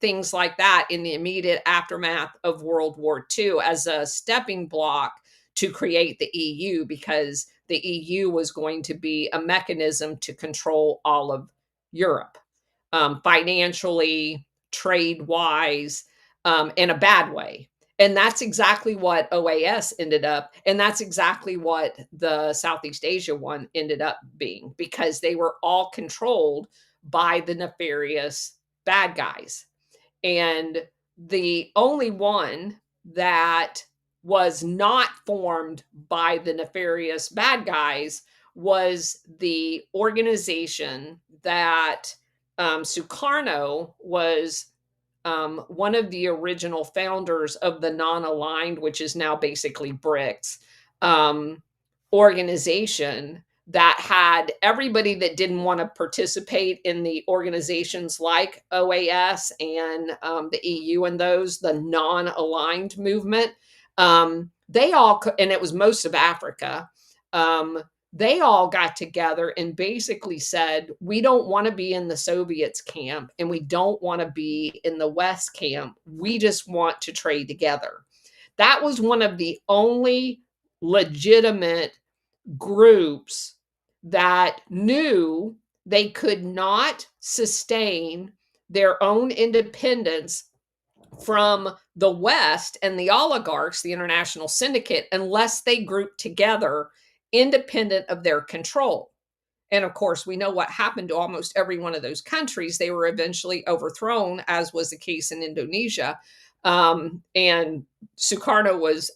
things like that in the immediate aftermath of World War II as a stepping block to create the EU, because the EU was going to be a mechanism to control all of Europe, financially, trade wise, in a bad way. And that's exactly what OAS ended up. And that's exactly what the Southeast Asia one ended up being, because they were all controlled by the nefarious bad guys. And the only one that was not formed by the nefarious bad guys was the organization that Sukarno was one of the original founders of the non-aligned, which is now basically BRICS, organization that had everybody that didn't want to participate in the organizations like OAS and the EU and those, the non-aligned movement. They all, and it was most of Africa, they all got together and basically said, we don't want to be in the Soviets camp and we don't want to be in the West camp. We just want to trade together. That was one of the only legitimate groups that knew they could not sustain their own independence from the West and the oligarchs, the international syndicate, unless they grouped together independent of their control. And of course, we know what happened to almost every one of those countries. They were eventually overthrown, as was the case in Indonesia. And Sukarno was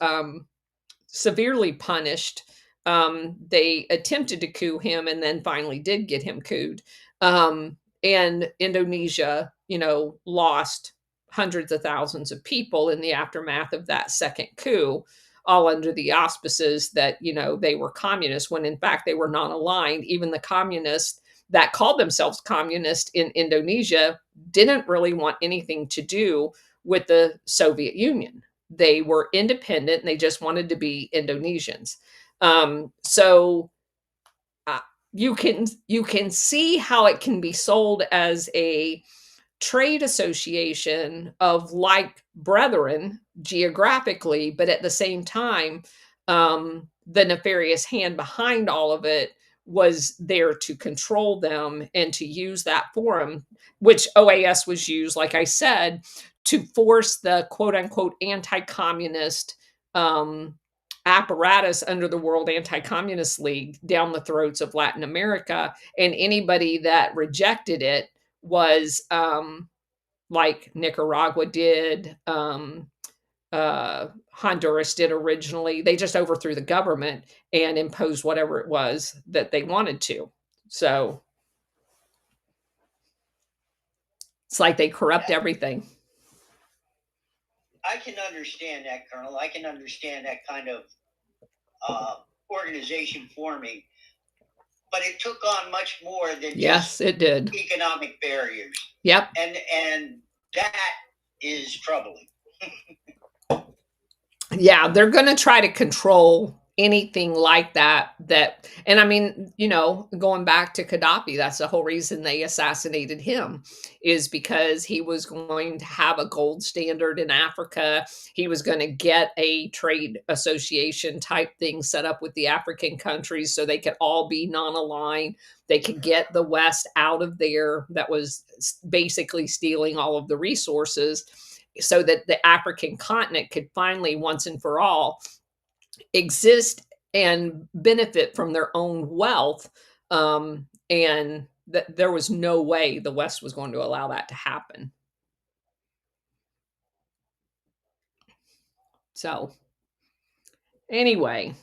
severely punished. They attempted to coup him and then finally did get him couped. And Indonesia, lost hundreds of thousands of people in the aftermath of that second coup, all under the auspices that, they were communists when in fact they were non aligned. Even the communists that called themselves communist in Indonesia didn't really want anything to do with the Soviet Union. They were independent and they just wanted to be Indonesians. So you can see how it can be sold as a trade association of like brethren geographically, but at the same time, the nefarious hand behind all of it was there to control them and to use that forum, which OAS was used, like I said, to force the quote unquote anti-communist apparatus under the World Anti-Communist League down the throats of Latin America. And anybody that rejected it was like Nicaragua did, Honduras did originally. They just overthrew the government and imposed whatever it was that they wanted to. So it's like they corrupt everything. I can understand that, Colonel. I can understand that kind of organization forming, but it took on much more than yes, it did. Economic barriers. Yep, and that is troubling. Yeah, they're going to try to control anything like that. And I mean, going back to Gaddafi, that's the whole reason they assassinated him, is because he was going to have a gold standard in Africa. He was going to get a trade association type thing set up with the African countries so they could all be non-aligned. They could get the West out of there that was basically stealing all of the resources, so that the African continent could finally, once and for all, exist and benefit from their own wealth. And that there was no way the West was going to allow that to happen. So anyway,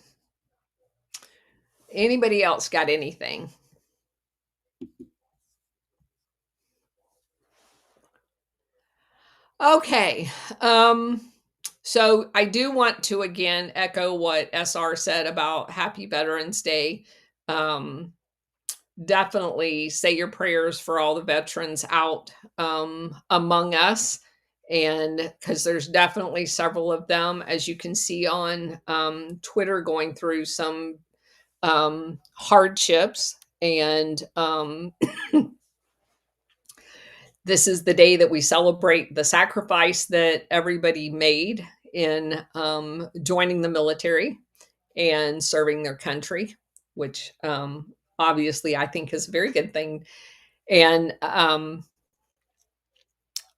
anybody else got anything? Okay. So I do want to again echo what SR said about Happy Veterans Day. Definitely say your prayers for all the veterans out among us, and because there's definitely several of them, as you can see on Twitter, going through some hardships. And this is the day that we celebrate the sacrifice that everybody made in joining the military and serving their country, which obviously I think is a very good thing. And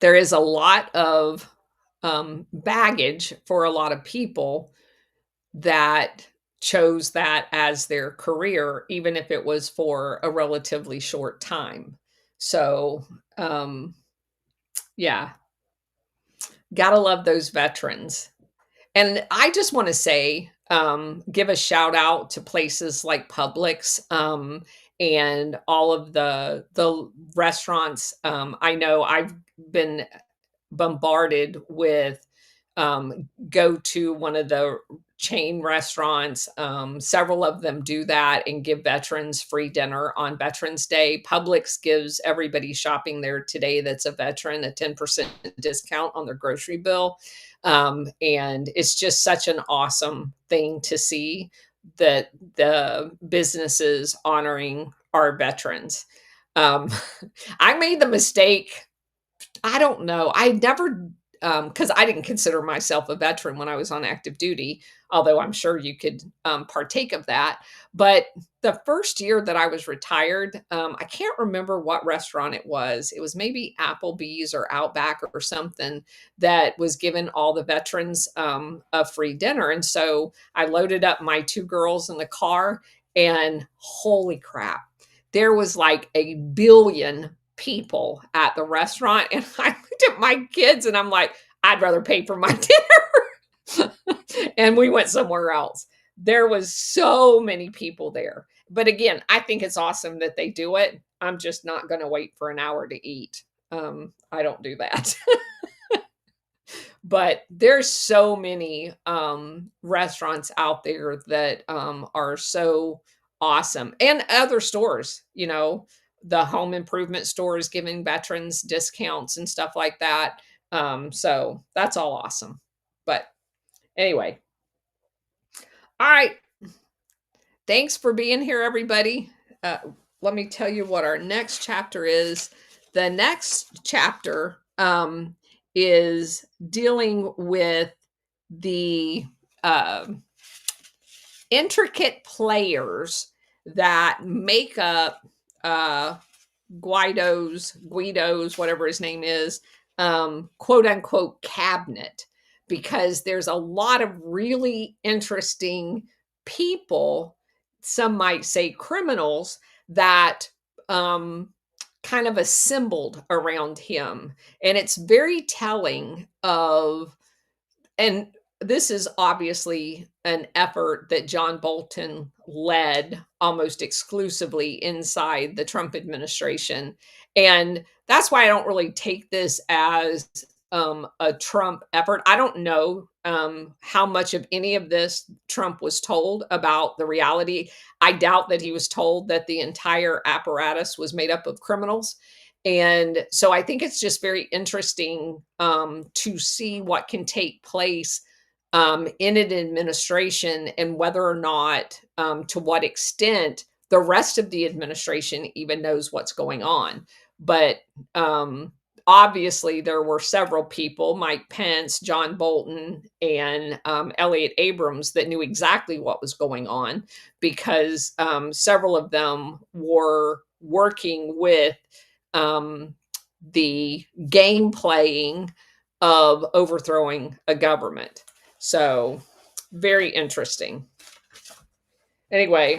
there is a lot of baggage for a lot of people that chose that as their career, even if it was for a relatively short time. So, yeah, gotta love those veterans. And I just want to say, give a shout out to places like Publix and all of the restaurants. I know I've been bombarded with go to one of the chain restaurants. Several of them do that and give veterans free dinner on Veterans Day. Publix gives everybody shopping there today that's a veteran a 10% discount on their grocery bill. And it's just such an awesome thing to see that the businesses honoring our veterans. I made the mistake. I don't know. I never because I didn't consider myself a veteran when I was on active duty, although I'm sure you could partake of that. But the first year that I was retired, I can't remember what restaurant it was. It was maybe Applebee's or Outback or something that was giving all the veterans a free dinner. And so I loaded up my two girls in the car, and holy crap, there was like a billion people at the restaurant. And I looked at my kids and I'm like, I'd rather pay for my dinner. And we went somewhere else. There was so many people there. But again, I think it's awesome that they do it. I'm just not going to wait for an hour to eat. I don't do that. But there's so many restaurants out there that are so awesome, and other stores, the home improvement stores giving veterans discounts and stuff like that. So that's all awesome. But anyway, all right. Thanks for being here, everybody. Let me tell you what our next chapter is. The next chapter is dealing with the intricate players that make up Guido's, whatever his name is, quote unquote cabinet, because there's a lot of really interesting people, some might say criminals, that kind of assembled around him. And it's very telling of, and this is obviously an effort that John Bolton led almost exclusively inside the Trump administration. And that's why I don't really take this as a Trump effort. I don't know how much of any of this Trump was told about the reality. I doubt that he was told that the entire apparatus was made up of criminals. And so I think it's just very interesting to see what can take place in an administration, and whether or not, to what extent, the rest of the administration even knows what's going on. But obviously, there were several people, Mike Pence, John Bolton, and Elliott Abrams, that knew exactly what was going on, because several of them were working with the game playing of overthrowing a government. So very interesting. Anyway,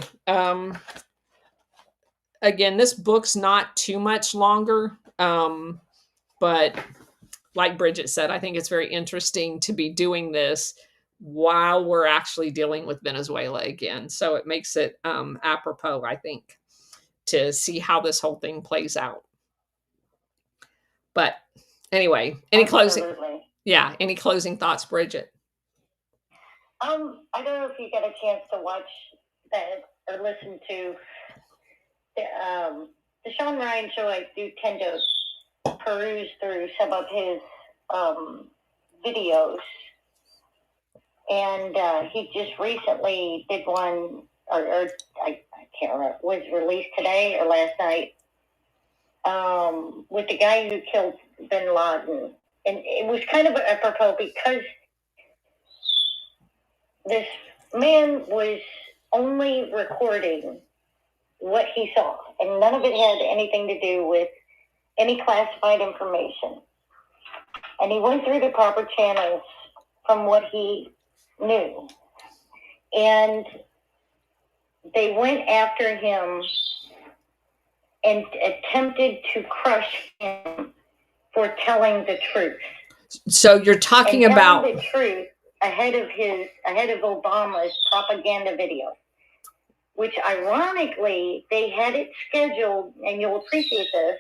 again, this book's not too much longer, but like Bridget said, I think it's very interesting to be doing this while we're actually dealing with Venezuela again. So it makes it apropos, I think, to see how this whole thing plays out. But anyway, any closing thoughts, Bridget? I don't know if you get a chance to watch that or listen to the Sean Ryan show. I do tend to peruse through some of his videos, and he just recently did one, or I can't remember, was released today or last night, with the guy who killed bin Laden. And it was kind of apropos because this man was only recording what he saw, and none of it had anything to do with any classified information. And he went through the proper channels from what he knew. And they went after him and attempted to crush him for telling the truth. So you're talking about the truth ahead of Obama's propaganda video, which ironically they had it scheduled, and you'll appreciate this.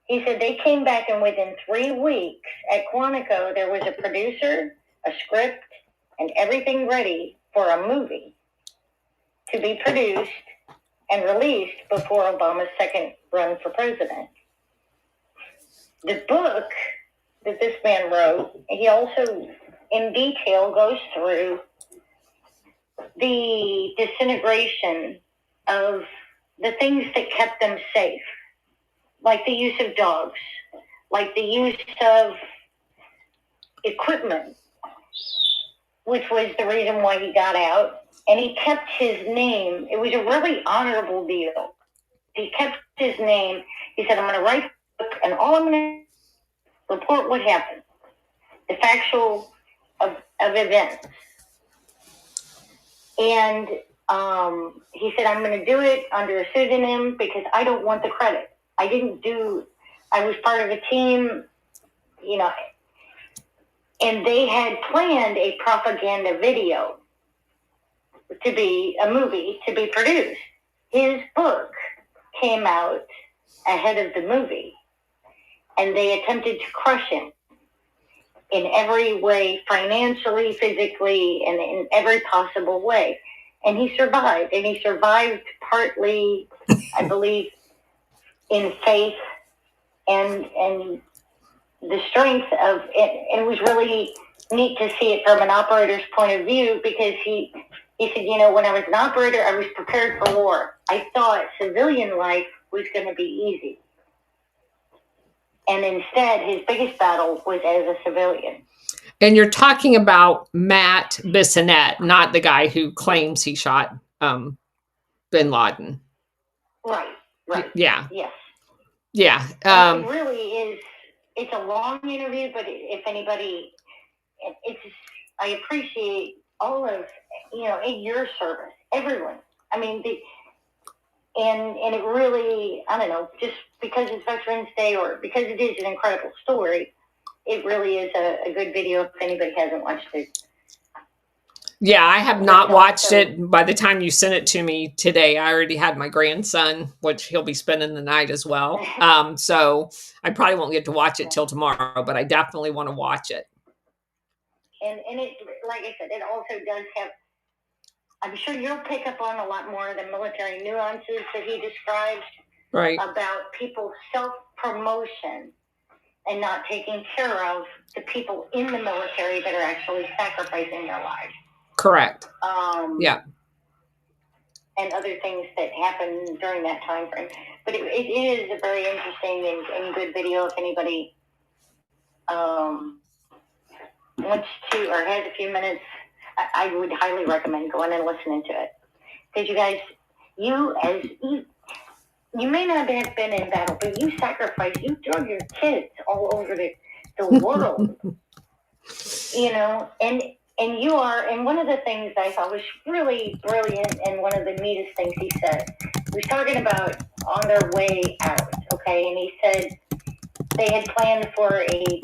He said they came back, and within 3 weeks at Quantico, there was a producer, a script, and everything ready for a movie to be produced and released before Obama's second run for president. The book that this man wrote, he also in detail goes through the disintegration of the things that kept them safe, like the use of dogs, like the use of equipment, which was the reason why he got out. And he kept his name. It was a really honorable deal. He kept his name. He said, I'm going to write a book, and all I'm going to report what happened, the factual of events. And he said, I'm going to do it under a pseudonym because I don't want the credit. I was part of a team, you know, and they had planned a propaganda video to be a movie to be produced. His book came out ahead of the movie, and they attempted to crush him in every way, financially, physically, and in every possible way. And he survived. And he survived partly, I believe, in faith and the strength of it. And it was really neat to see it from an operator's point of view, because he said, you know, when I was an operator, I was prepared for war. I thought civilian life was going to be easy. And instead, his biggest battle was as a civilian. And you're talking about Matt Bissonnette, not the guy who claims he shot bin Laden. Right. Yeah. Yes. Yeah. It really is. It's a long interview, but if anybody, I appreciate all of, you know, in your service, everyone. I mean, and it really, I don't know, just because it's Veterans Day or because it is an incredible story, it really is a good video if anybody hasn't watched it. Yeah, I have not watched it. By the time you sent it to me today, I already had my grandson, which he'll be spending the night as well. So I probably won't get to watch it till tomorrow, but I definitely want to watch it. And it, like I said, it also does have, I'm sure you'll pick up on a lot more of the military nuances that he describes. Right. About people's self-promotion and not taking care of the people in the military that are actually sacrificing their lives. Correct. Yeah. And other things that happen during that time frame. But it is a very interesting and good video if anybody wants to or has a few minutes. I would highly recommend going and listening to it. Because you guys, you may not have been in battle, but you sacrificed, you drug your kids all over the world. You know, and you are, and one of the things I thought was really brilliant and one of the neatest things he said, he was talking about on their way out, okay? And he said they had planned for a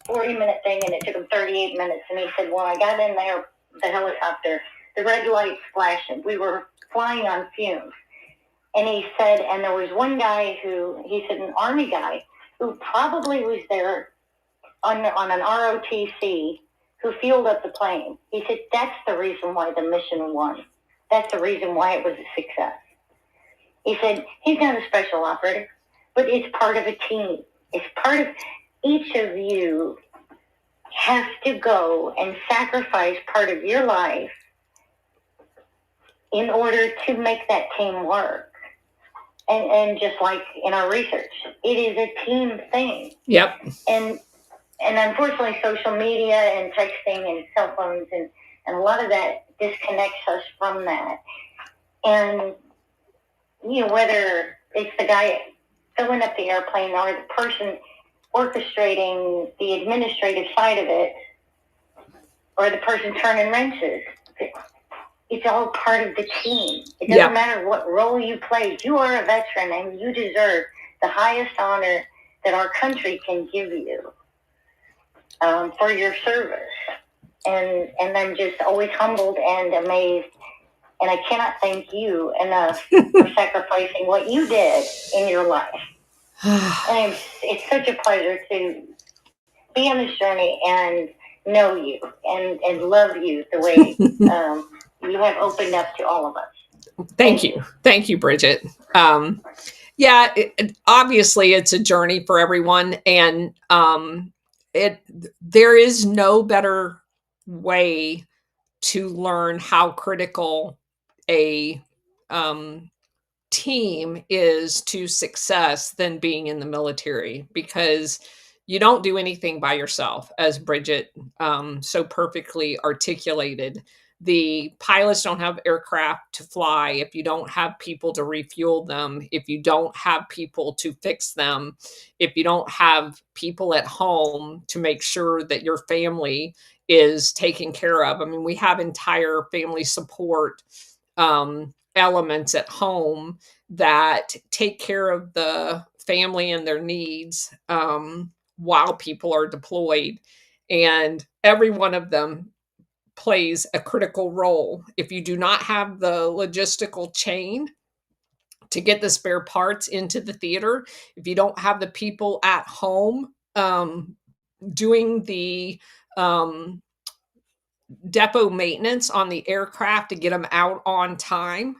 40-minute thing and it took them 38 minutes. And he said, well, I got in there, the helicopter, the red lights flashing. We were flying on fumes. And he said, and there was one guy who, he said, an Army guy, who probably was there on an ROTC, who fueled up the plane. He said, that's the reason why the mission won. That's the reason why it was a success. He said, he's not a special operator, but it's part of a team. It's part of, each of you has to go and sacrifice part of your life in order to make that team work. And just like in our research, it is a team thing. Yep. And unfortunately, social media and texting and cell phones and a lot of that disconnects us from that. And, you know, whether it's the guy filling up the airplane or the person orchestrating the administrative side of it or the person turning wrenches, it's all part of the team. It doesn't matter what role you play. You are a veteran and you deserve the highest honor that our country can give you for your service. And I'm just always humbled and amazed. And I cannot thank you enough for sacrificing what you did in your life. And it's such a pleasure to be on this journey and know you and love you the way you have opened up to all of us. Thank you. Thank you, Bridget. Yeah, obviously it's a journey for everyone. And there is no better way to learn how critical a team is to success than being in the military, because you don't do anything by yourself, as Bridget so perfectly articulated. The pilots don't have aircraft to fly if you don't have people to refuel them, if you don't have people to fix them, if you don't have people at home to make sure that your family is taken care of. I mean, we have entire family support elements at home that take care of the family and their needs while people are deployed. And every one of them plays a critical role. If you do not have the logistical chain to get the spare parts into the theater, if you don't have the people at home doing the um, depot maintenance on the aircraft to get them out on time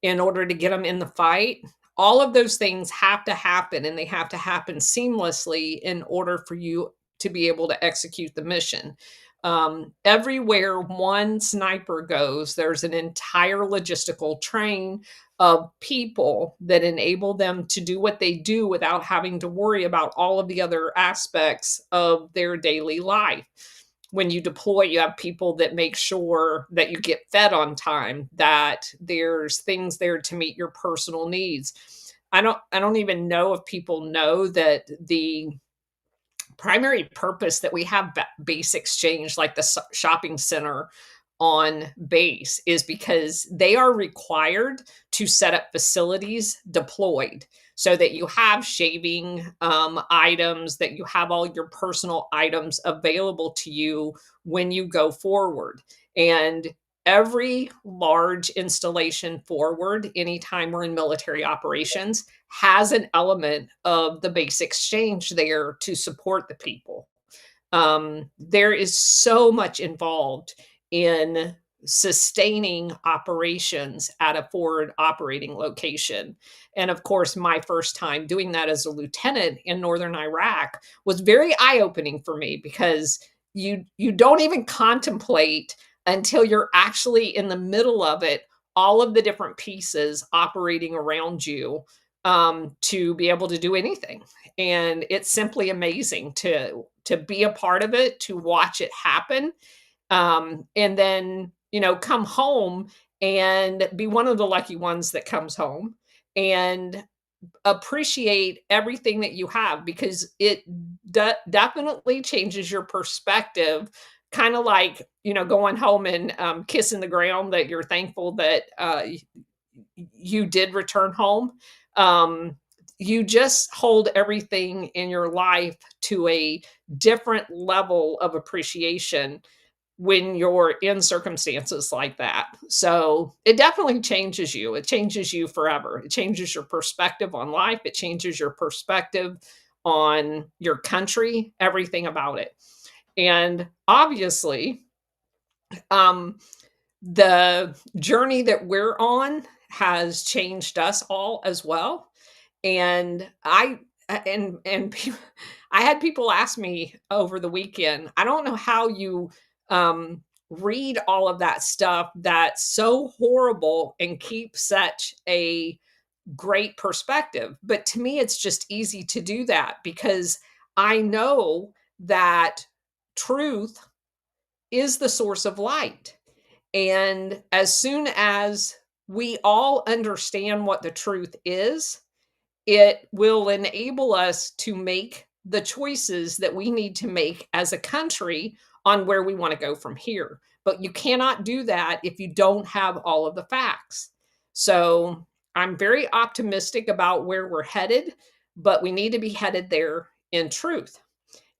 in order to get them in the fight. All of those things have to happen, and they have to happen seamlessly in order for you to be able to execute the mission. Everywhere one sniper goes, there's an entire logistical train of people that enable them to do what they do without having to worry about all of the other aspects of their daily life. When you deploy, you have people that make sure that you get fed on time, that there's things there to meet your personal needs. I don't even know if people know that the primary purpose that we have base exchange, like the shopping center on base, is because they are required to set up facilities deployed so that you have shaving items, that you have all your personal items available to you when you go forward. And every large installation forward, anytime we're in military operations, has an element of the base exchange there to support the people. There is so much involved in sustaining operations at a forward operating location. And of course, my first time doing that as a lieutenant in northern Iraq was very eye-opening for me, because you don't even contemplate until you're actually in the middle of it, all of the different pieces operating around you to be able to do anything. And it's simply amazing to be a part of it, to watch it happen, and then come home and be one of the lucky ones that comes home and appreciate everything that you have, because it definitely changes your perspective. Kind of like going home and kissing the ground that you're thankful that you did return home. um, you just hold everything in your life to a different level of appreciation when you're in circumstances like that. So it definitely changes you. It changes you forever. It changes your perspective on life. It changes your perspective on your country, everything about it. And obviously, um, the journey that we're on has changed us all as well. And I had people ask me over the weekend, I don't know how you read all of that stuff that's so horrible and keep such a great perspective. But to me, it's just easy to do that, because I know that truth is the source of light. And as soon as we all understand what the truth is, it will enable us to make the choices that we need to make as a country on where we want to go from here. But you cannot do that if you don't have all of the facts. So I'm very optimistic about where we're headed, but we need to be headed there in truth.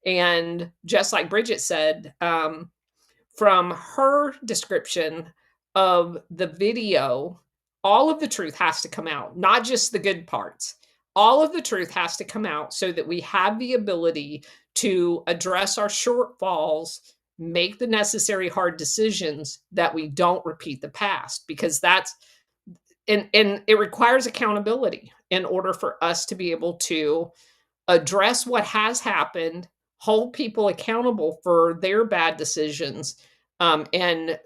And just like Bridget said, from her description of the video, all of the truth has to come out, not just the good parts. All of the truth has to come out so that we have the ability to address our shortfalls, make the necessary hard decisions, that we don't repeat the past, because that's and it requires accountability in order for us to be able to address what has happened, hold people accountable for their bad decisions, and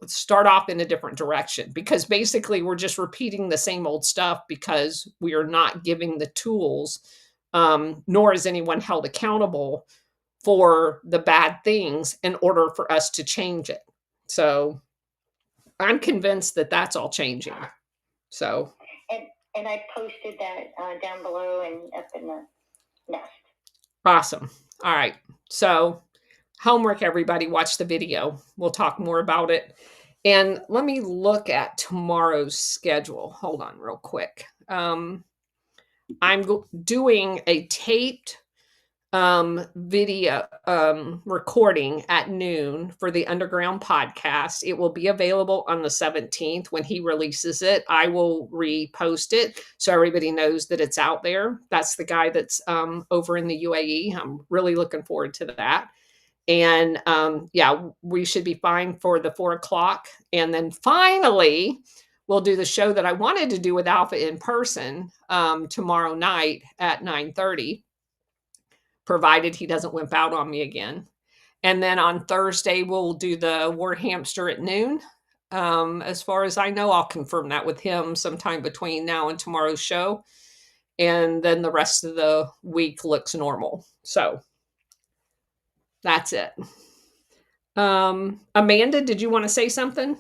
start off in a different direction. Because basically, we're just repeating the same old stuff because we are not giving the tools nor is anyone held accountable for the bad things in order for us to change it. So I'm convinced that that's all changing. So, and I posted that down below and up in the nest. Awesome. All right. So, homework, everybody, watch the video. We'll talk more about it. And let me look at tomorrow's schedule. Hold on, real quick. I'm doing a taped video recording at noon for the Underground podcast. It will be available on the 17th when he releases it. I will repost it so everybody knows that it's out there. That's the guy that's over in the UAE. I'm really looking forward to that. And yeah, we should be fine for the 4 o'clock. And then finally, we'll do the show that I wanted to do with Alpha in person tomorrow night at 9:30, provided he doesn't wimp out on me again. And then on Thursday, we'll do the War Hamster at noon. As far as I know, I'll confirm that with him sometime between now and tomorrow's show. And then the rest of the week looks normal. So that's it. Amanda, did you want to say something?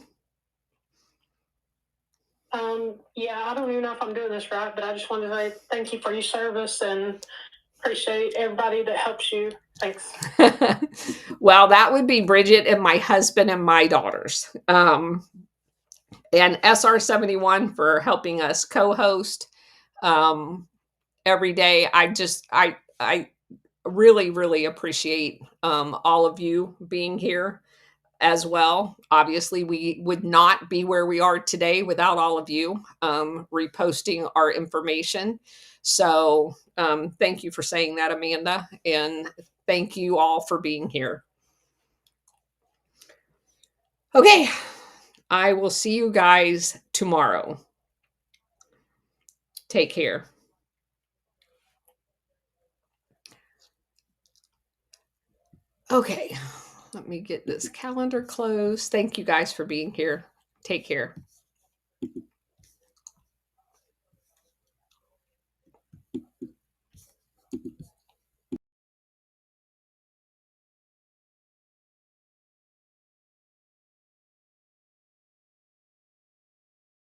Yeah, I don't even know if I'm doing this right, but I just wanted to say thank you for your service and appreciate everybody that helps you. Thanks. Well, that would be Bridget and my husband and my daughters. And SR71 for helping us co-host every day. I really, really appreciate all of you being here as well. Obviously, we would not be where we are today without all of you reposting our information. So thank you for saying that, Amanda. And thank you all for being here. Okay. I will see you guys tomorrow. Take care. Okay. Let me get this calendar closed. Thank you guys for being here. Take care.